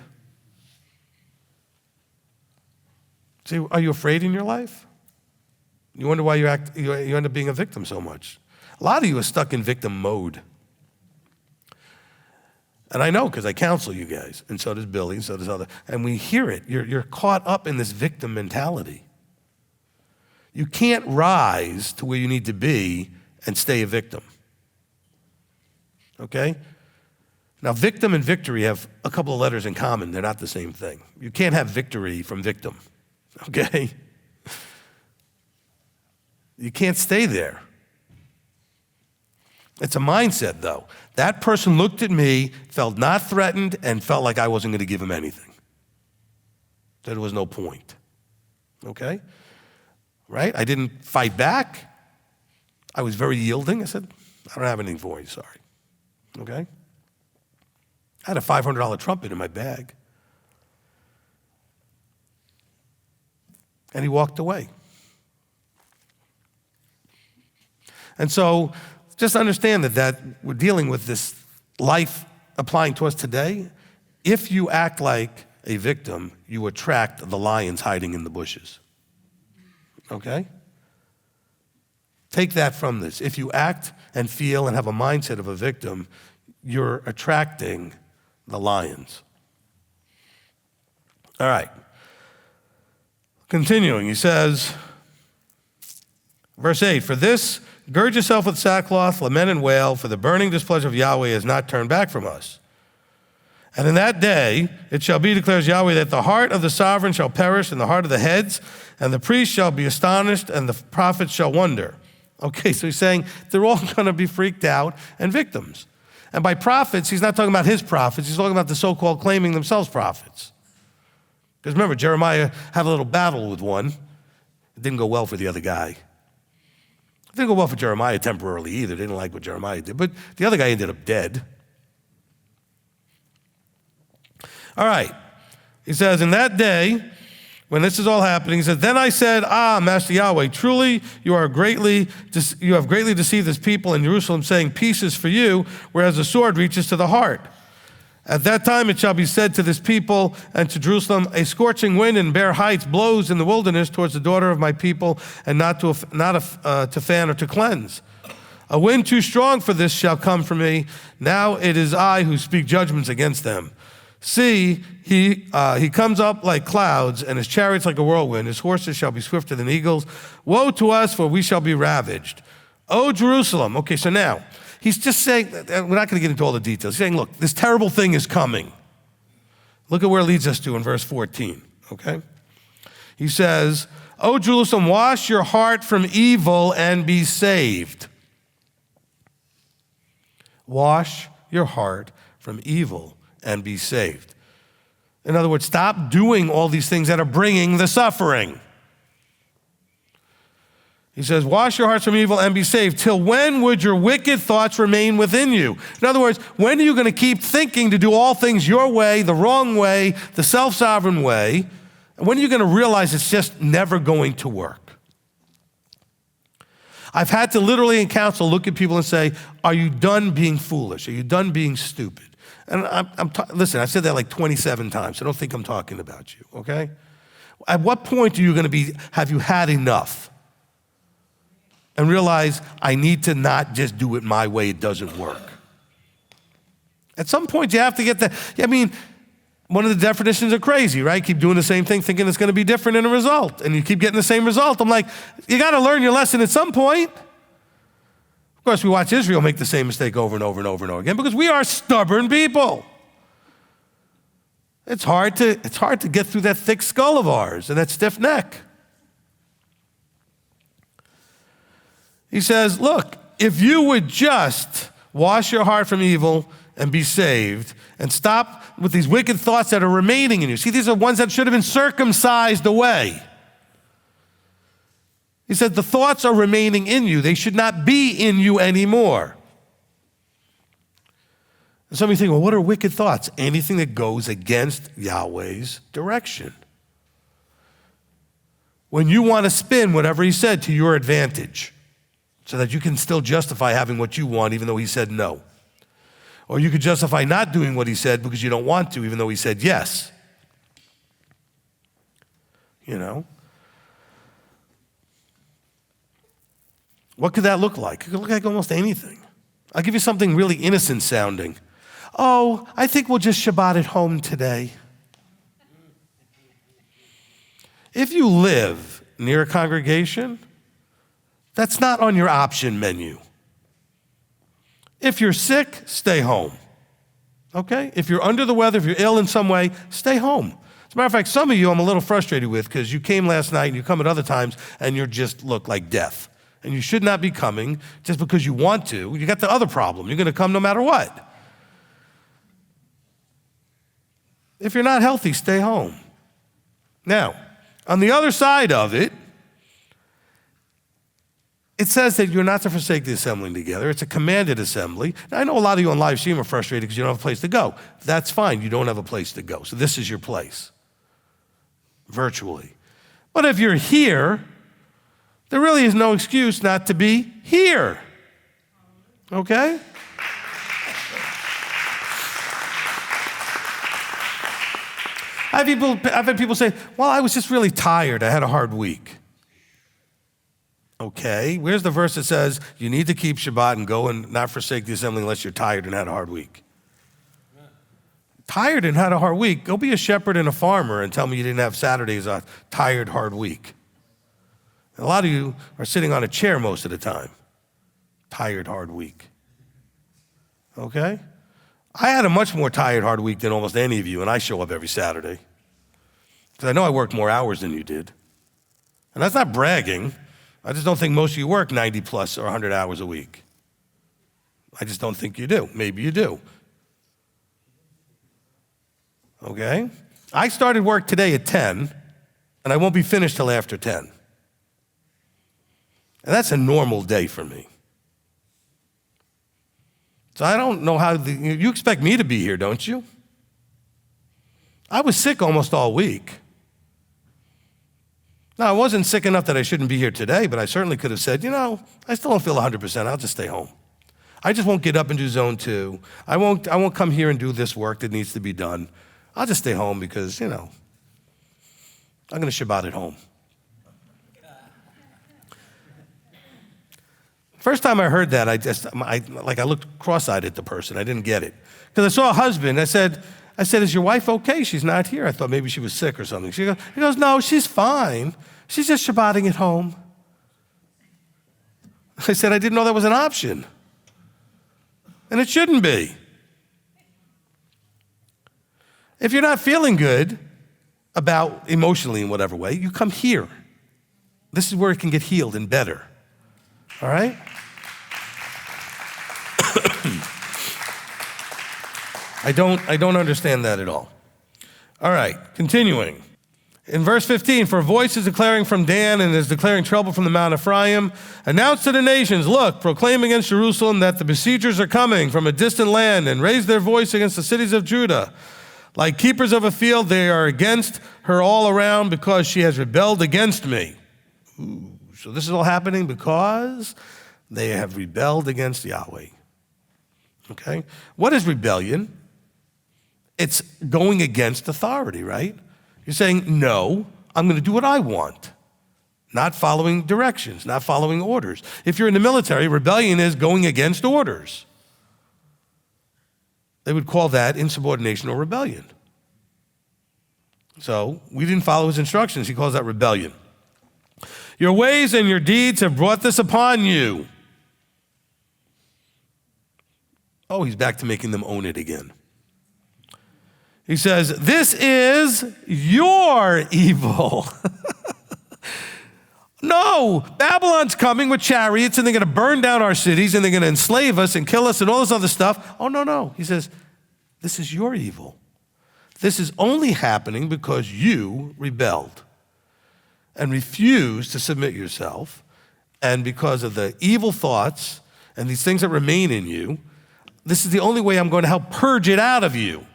See, are you afraid in your life? You wonder why you end up being a victim so much. A lot of you are stuck in victim mode. And I know because I counsel you guys, and so does Billy, and so does other. And we hear it. You're caught up in this victim mentality. You can't rise to where you need to be and stay a victim. Okay? Now, victim and victory have a couple of letters in common. They're not the same thing. You can't have victory from victim. Okay? You can't stay there. It's a mindset, though. That person looked at me, felt not threatened, and felt like I wasn't going to give him anything. That there was no point. Okay? Right? I didn't fight back. I was very yielding. I said, I don't have anything for you, sorry. Okay? I had a $500 trumpet in my bag. And he walked away. And so just understand that we're dealing with this life applying to us today. If you act like a victim, you attract the lions hiding in the bushes. Okay? Take that from this. If you act and feel and have a mindset of a victim, you're attracting the lions. All right. Continuing, he says, verse 8, for this, gird yourself with sackcloth, lament and wail, for the burning displeasure of Yahweh has not turned back from us. And in that day it shall be, declares Yahweh, that the heart of the sovereign shall perish, and the heart of the heads, and the priests shall be astonished, and the prophets shall wonder. Okay, so he's saying they're all going to be freaked out and victims. And by prophets, he's not talking about his prophets, he's talking about the so-called claiming themselves prophets. Because remember, Jeremiah had a little battle with one. It didn't go well for the other guy. It didn't go well for Jeremiah temporarily either. They didn't like what Jeremiah did. But the other guy ended up dead. All right. He says, in that day, when this is all happening, he says, then I said, Master Yahweh, truly you have greatly deceived this people in Jerusalem, saying, peace is for you, whereas the sword reaches to the heart. At that time it shall be said to this people and to Jerusalem, a scorching wind and bare heights blows in the wilderness towards the daughter of my people, and not to fan or to cleanse. A wind too strong for this shall come from me. Now it is I who speak judgments against them. See, he comes up like clouds, and his chariots like a whirlwind. His horses shall be swifter than eagles. Woe to us, for we shall be ravaged. O Jerusalem. Okay, so now, he's just saying, we're not going to get into all the details. He's saying, look, this terrible thing is coming. Look at where it leads us to in verse 14, okay? He says, O Jerusalem, wash your heart from evil and be saved. Wash your heart from evil and be saved. In other words, stop doing all these things that are bringing the suffering. He says, wash your hearts from evil and be saved. Till when would your wicked thoughts remain within you? In other words, when are you going to keep thinking to do all things your way, the wrong way, the self-sovereign way? And when are you going to realize it's just never going to work? I've had to literally in counsel look at people and say, are you done being foolish? Are you done being stupid? And listen, I've said that like 27 times, so don't think I'm talking about you, okay? At what point are you going to have you had enough? And realize I need to not just do it my way, it doesn't work. At some point you have to get that. I mean, one of the definitions of crazy, right? Keep doing the same thing thinking it's going to be different in a result, and you keep getting the same result. I'm like, you got to learn your lesson at some point. Of course, we watch Israel make the same mistake over and over and over and over again because we are stubborn people. It's hard to get through that thick skull of ours and that stiff neck. He says, look, if you would just wash your heart from evil and be saved and stop with these wicked thoughts that are remaining in you. See, these are ones that should have been circumcised away. He said the thoughts are remaining in you. They should not be in you anymore. And some of you think, well, what are wicked thoughts? Anything that goes against Yahweh's direction. When you want to spin whatever he said to your advantage so that you can still justify having what you want even though he said no. Or you could justify not doing what he said because you don't want to even though he said yes. You know? What could that look like? It could look like almost anything. I'll give you something really innocent sounding. Oh, I think we'll just Shabbat at home today. If you live near a congregation, that's not on your option menu. If you're sick, stay home. Okay? If you're under the weather, if you're ill in some way, stay home. As a matter of fact, some of you I'm a little frustrated with because you came last night and you come at other times and you just look like death. And you should not be coming just because you want to. You got the other problem. You're going to come no matter what. If you're not healthy, stay home. Now, on the other side of it, it says that you're not to forsake the assembling together. It's a commanded assembly. Now, I know a lot of you on live stream are frustrated because you don't have a place to go. That's fine. You don't have a place to go. So this is your place, virtually. But if you're here, there really is no excuse not to be here. Okay? I've had people say, well, I was just really tired. I had a hard week. Okay, where's the verse that says you need to keep Shabbat and go and not forsake the assembly unless you're tired and had a hard week? Tired and had a hard week, go be a shepherd and a farmer and tell me you didn't have Saturday as a tired, hard week. A lot of you are sitting on a chair most of the time. Tired, hard week. Okay? I had a much more tired, hard week than almost any of you, and I show up every Saturday. Because I know I worked more hours than you did. And that's not bragging. I just don't think most of you work 90 plus or 100 hours a week. I just don't think you do. Maybe you do. Okay? I started work today at 10, and I won't be finished till after 10. And that's a normal day for me. So I don't know how, you expect me to be here, don't you? I was sick almost all week. Now, I wasn't sick enough that I shouldn't be here today, but I certainly could have said, I still don't feel 100%, I'll just stay home. I just won't get up and do zone 2. I won't come here and do this work that needs to be done. I'll just stay home because, I'm going to Shabbat at home. First time I heard that, I looked cross-eyed at the person. I didn't get it. Because I saw a husband. I said, is your wife okay? She's not here. I thought maybe she was sick or something. He goes, no, she's fine. She's just Shabbating at home. I said, I didn't know that was an option. And it shouldn't be. If you're not feeling good about emotionally in whatever way, you come here. This is where it can get healed and better. All right? I don't understand that at all. All right, continuing. In verse 15, for a voice is declaring from Dan and is declaring trouble from the Mount Ephraim. Announce to the nations, look, proclaim against Jerusalem that the besiegers are coming from a distant land and raise their voice against the cities of Judah. Like keepers of a field, they are against her all around because she has rebelled against me. Ooh, so this is all happening because they have rebelled against Yahweh. Okay? What is rebellion? It's going against authority, right? You're saying, no, I'm going to do what I want. Not following directions, not following orders. If you're in the military, rebellion is going against orders. They would call that insubordination or rebellion. So we didn't follow his instructions. He calls that rebellion. Your ways and your deeds have brought this upon you. Oh, he's back to making them own it again. He says, this is your evil. No, Babylon's coming with chariots and they're going to burn down our cities and they're going to enslave us and kill us and all this other stuff. Oh, no. He says, this is your evil. This is only happening because you rebelled. and refuse to submit yourself, and because of the evil thoughts and these things that remain in you, this is the only way I'm going to help purge it out of you.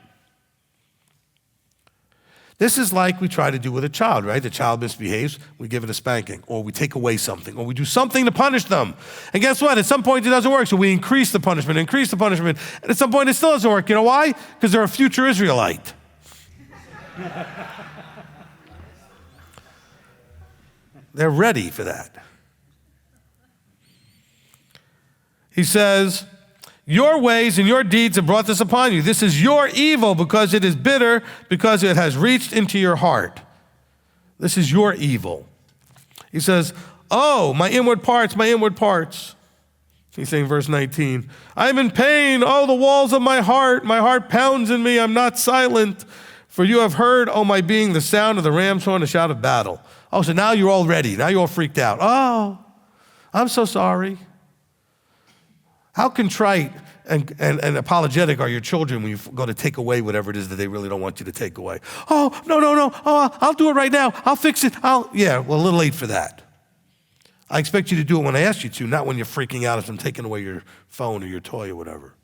This is like we try to do with a child, right? The child misbehaves, we give it a spanking, or we take away something, or we do something to punish them. And guess what? At some point it doesn't work, so we increase the punishment, and at some point it still doesn't work. You know why? Because they're a future Israelite. They're ready for that. He says, your ways and your deeds have brought this upon you. This is your evil because it is bitter, because it has reached into your heart. This is your evil. He says, oh, my inward parts, my inward parts. He's saying verse 19, I'm in pain, oh, the walls of my heart pounds in me, I'm not silent. For you have heard, oh, my being, the sound of the ram's horn, the shout of battle. Oh, so now you're all ready. Now you're all freaked out. Oh, I'm so sorry. How contrite and apologetic are your children when you go to take away whatever it is that they really don't want you to take away? Oh, no. Oh, I'll do it right now. I'll fix it. Yeah, well, a little late for that. I expect you to do it when I ask you to, not when you're freaking out if I'm taking away your phone or your toy or whatever.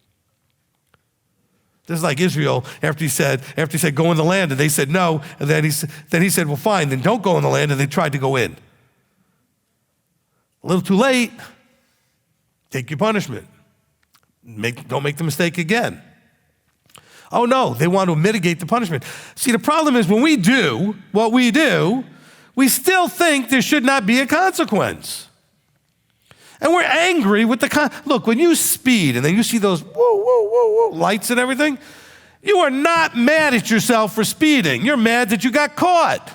This is like Israel after he said, go in the land, and they said no, and then he said, well, fine, then don't go in the land, and they tried to go in. A little too late. Take your punishment. Don't make the mistake again. Oh no, they want to mitigate the punishment. See, the problem is when we do what we do, we still think there should not be a consequence. And we're angry with look, when you speed and then you see those whoa lights and everything, you are not mad at yourself for speeding. You're mad that you got caught.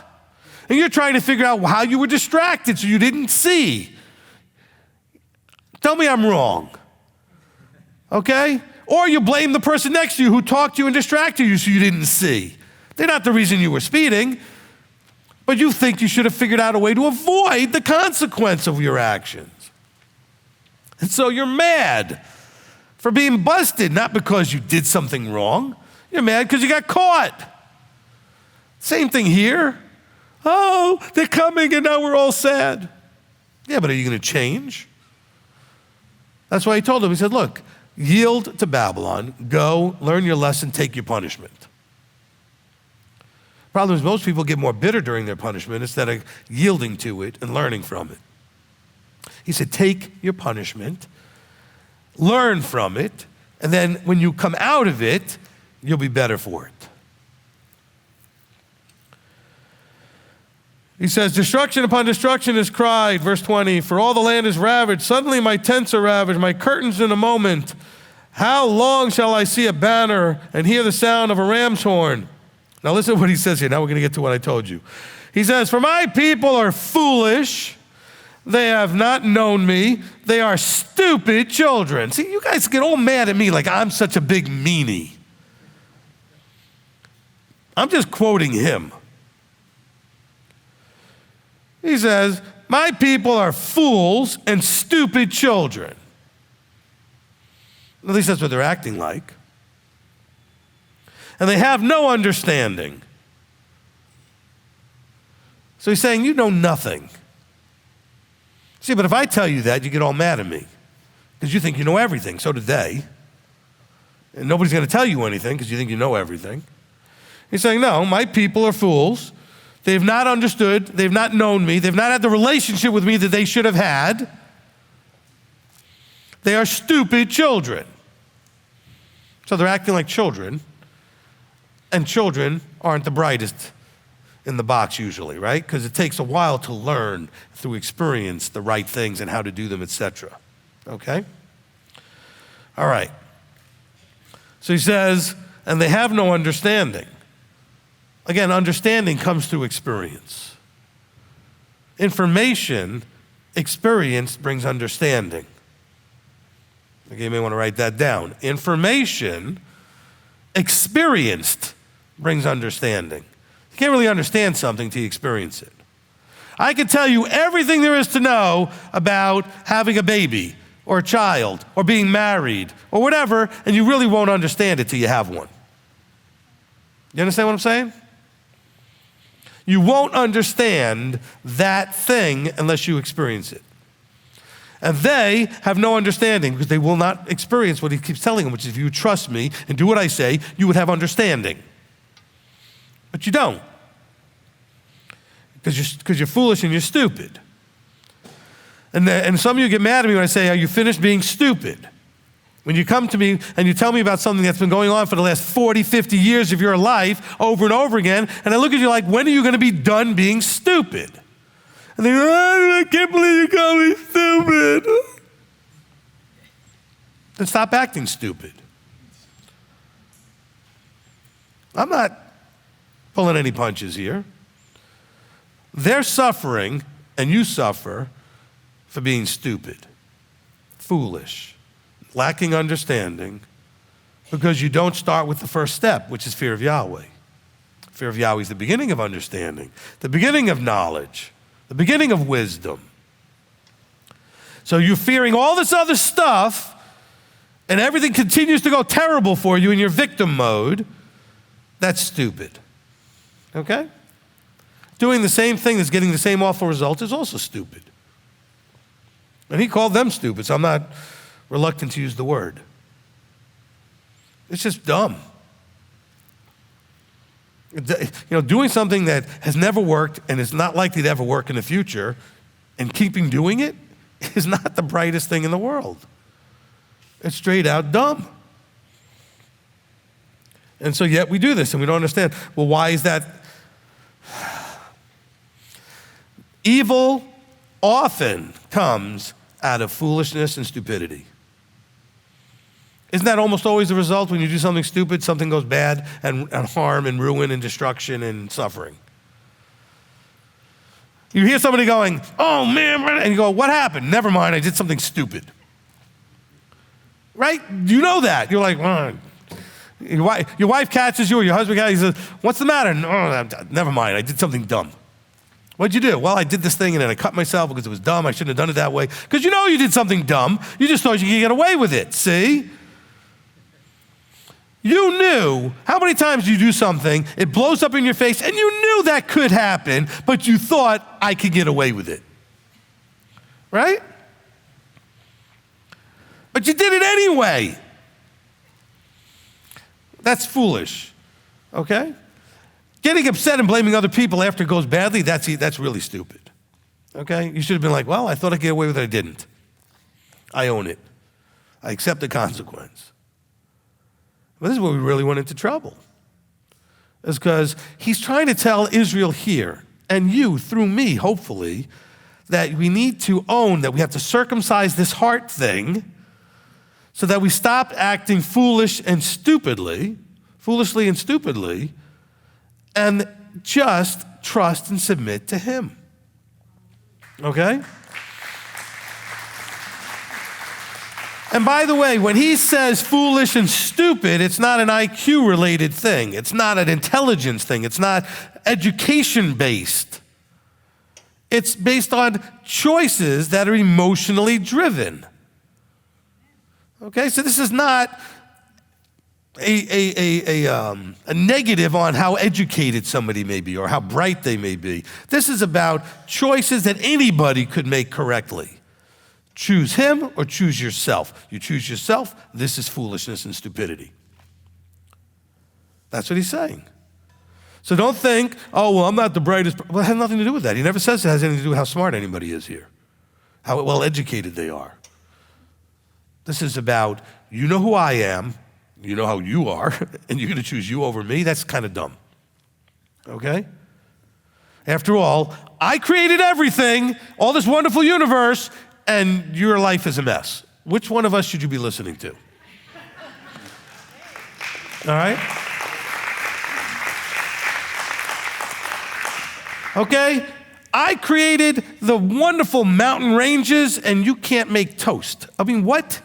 And you're trying to figure out how you were distracted so you didn't see. Tell me I'm wrong. Okay? Or you blame the person next to you who talked to you and distracted you so you didn't see. They're not the reason you were speeding, but you think you should have figured out a way to avoid the consequence of your actions. And so you're mad for being busted, not because you did something wrong. You're mad because you got caught. Same thing here. Oh, they're coming and now we're all sad. Yeah, but are you going to change? That's why he told him, he said, look, yield to Babylon, go, learn your lesson, take your punishment. Problem is most people get more bitter during their punishment instead of yielding to it and learning from it. He said, take your punishment, learn from it, and then when you come out of it, you'll be better for it. He says, destruction upon destruction is cried, verse 20, for all the land is ravaged. Suddenly my tents are ravaged, my curtains in a moment. How long shall I see a banner and hear the sound of a ram's horn? Now listen to what he says here. Now we're going to get to what I told you. He says, for my people are foolish. They have not known me. They are stupid children. See, you guys get all mad at me like I'm such a big meanie. I'm just quoting him. He says, my people are fools and stupid children. At least that's what they're acting like. And they have no understanding. So he's saying, you know nothing. See, but if I tell you that, you get all mad at me because you think you know everything. So did they. And nobody's going to tell you anything because you think you know everything. He's saying, no, my people are fools. They've not understood. They've not known me. They've not had the relationship with me that they should have had. They are stupid children. So they're acting like children. And children aren't the brightest in the box usually, right? Because it takes a while to learn through experience the right things and how to do them, etc. Okay? All right. So he says, and they have no understanding. Again, understanding comes through experience. Information, experience brings understanding. Okay, you may want to write that down. Information, experienced, brings understanding. You can't really understand something till you experience it. I can tell you everything there is to know about having a baby or a child or being married or whatever, and you really won't understand it till you have one. You understand what I'm saying? You won't understand that thing unless you experience it. And they have no understanding because they will not experience what he keeps telling them, which is if you trust me and do what I say, you would have understanding. But you don't. Because you're foolish and you're stupid. And some of you get mad at me when I say, are you finished being stupid? When you come to me and you tell me about something that's been going on for the last 40, 50 years of your life over and over again, and I look at you like, when are you going to be done being stupid? And they go, I can't believe you call me stupid. Then stop acting stupid. I'm not pulling any punches here. They're suffering, and you suffer for being stupid, foolish, lacking understanding, because you don't start with the first step, which is fear of Yahweh. Fear of Yahweh is the beginning of understanding, the beginning of knowledge, the beginning of wisdom. So you're fearing all this other stuff, and everything continues to go terrible for you in your victim mode. That's stupid. Okay? Doing the same thing that's getting the same awful results is also stupid. And he called them stupid, so I'm not reluctant to use the word. It's just dumb. Doing something that has never worked and is not likely to ever work in the future and keeping doing it is not the brightest thing in the world. It's straight out dumb. And so yet we do this and we don't understand. Well, why is that? Evil often comes out of foolishness and stupidity. Isn't that almost always the result? When you do something stupid, something goes bad and harm and ruin and destruction and suffering. You hear somebody going, oh man, and you go, what happened? Never mind, I did something stupid. Right? You know that. You're like, well, your wife catches you or your husband catches you, he says, what's the matter? Oh, never mind, I did something dumb. What'd you do? Well, I did this thing and then I cut myself because it was dumb. I shouldn't have done it that way. Because you know you did something dumb. You just thought you could get away with it. See? You knew how many times you do something, it blows up in your face, and you knew that could happen, but you thought I could get away with it. Right? But you did it anyway. That's foolish. Okay? Getting upset and blaming other people after it goes badly, that's really stupid. Okay? You should have been like, well, I thought I could get away with it, I didn't. I own it. I accept the consequence. But this is where we really went into trouble. Is because he's trying to tell Israel here, and you, through me, hopefully, that we need to own that we have to circumcise this heart thing so that we stop acting foolishly and stupidly, and just trust and submit to him. Okay? And by the way, when he says foolish and stupid, it's not an IQ-related thing. It's not an intelligence thing. It's not education-based. It's based on choices that are emotionally driven. Okay, so this is not a negative on how educated somebody may be or how bright they may be. This is about choices that anybody could make correctly. Choose him or choose yourself. You choose yourself, this is foolishness and stupidity. That's what he's saying. So don't think, oh, well, I'm not the brightest. Well, it has nothing to do with that. He never says it has anything to do with how smart anybody is here, how well educated they are. This is about, you know who I am, you know how you are, and you're going to choose you over me? That's kind of dumb. Okay? After all, I created everything, all this wonderful universe, and your life is a mess. Which one of us should you be listening to? All right? Okay? I created the wonderful mountain ranges, and you can't make toast. I mean, what?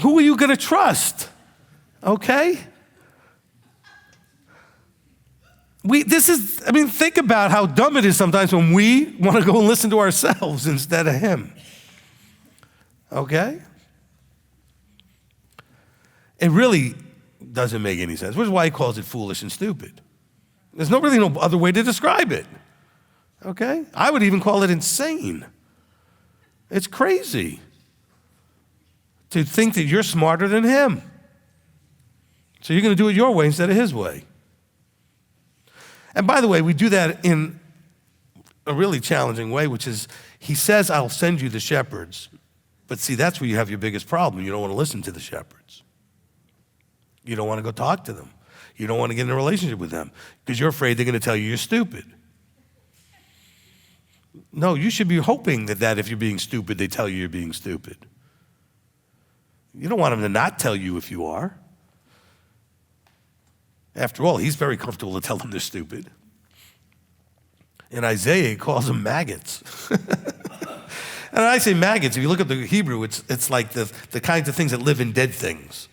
Who are you going to trust? Okay? Think about how dumb it is sometimes when we want to go and listen to ourselves instead of him. Okay? It really doesn't make any sense, which is why he calls it foolish and stupid. There's really no other way to describe it, okay? I would even call it insane. It's crazy to think that you're smarter than him. So you're going to do it your way instead of his way. And by the way, we do that in a really challenging way, which is he says, I'll send you the shepherds. But see, that's where you have your biggest problem. You don't want to listen to the shepherds. You don't want to go talk to them. You don't want to get in a relationship with them because you're afraid they're going to tell you you're stupid. No, you should be hoping that if you're being stupid, they tell you you're being stupid. You don't want them to not tell you if you are. After all, he's very comfortable to tell them they're stupid. In Isaiah, he calls them maggots. And I say maggots, if you look at the Hebrew, it's like the kinds of things that live in dead things.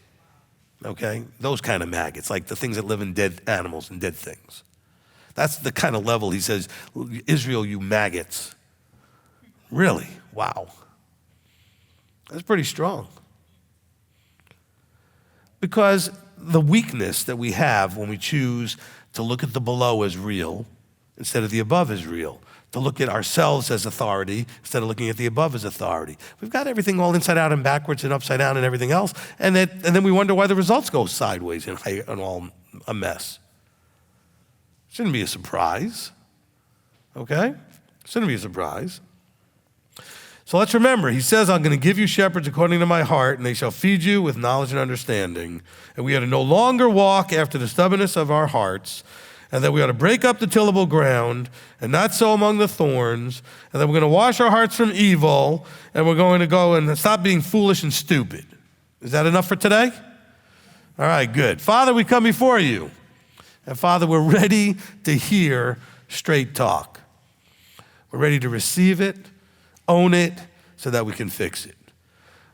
Okay? Those kind of maggots, like the things that live in dead animals and dead things. That's the kind of level he says, Israel, you maggots. Really? Wow. That's pretty strong. Because the weakness that we have when we choose to look at the below as real instead of the above as real, to look at ourselves as authority instead of looking at the above as authority. We've got everything all inside out and backwards and upside down and everything else, and then we wonder why the results go sideways and all a mess. Shouldn't be a surprise, okay? Shouldn't be a surprise. So let's remember, he says, I'm going to give you shepherds according to my heart, and they shall feed you with knowledge and understanding. And we are to no longer walk after the stubbornness of our hearts, and that we ought to break up the tillable ground and not sow among the thorns, and that we're going to wash our hearts from evil, and we're going to go and stop being foolish and stupid. Is that enough for today? All right, good. Father, we come before you. And Father, we're ready to hear straight talk. We're ready to receive it, own it, so that we can fix it.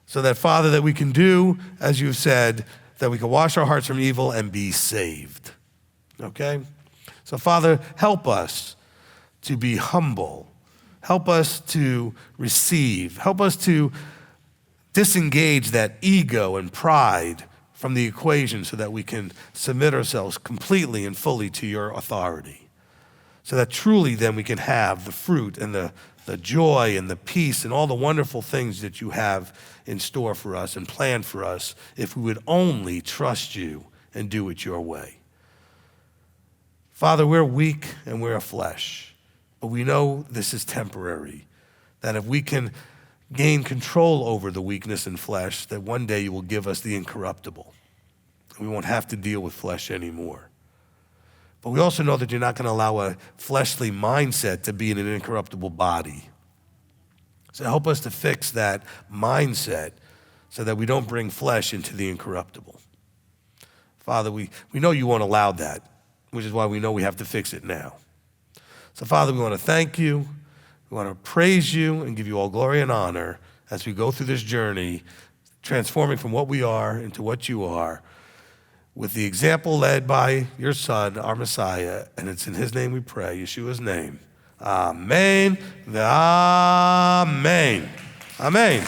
So that, Father, that we can do, as you've said, that we can wash our hearts from evil and be saved. Okay? So, Father, help us to be humble. Help us to receive. Help us to disengage that ego and pride from the equation so that we can submit ourselves completely and fully to your authority. So that truly then we can have the fruit and the joy and the peace and all the wonderful things that you have in store for us and planned for us if we would only trust you and do it your way. Father, we're weak and we're a flesh, but we know this is temporary, that if we can gain control over the weakness in flesh, that one day you will give us the incorruptible. We won't have to deal with flesh anymore. But we also know that you're not going to allow a fleshly mindset to be in an incorruptible body. So help us to fix that mindset so that we don't bring flesh into the incorruptible. Father, we know you won't allow that, which is why we know we have to fix it now. So Father, we want to thank you. We want to praise you and give you all glory and honor as we go through this journey, transforming from what we are into what you are, with the example led by your Son, our Messiah, and it's in his name we pray, Yeshua's name. Amen. Amen. Amen.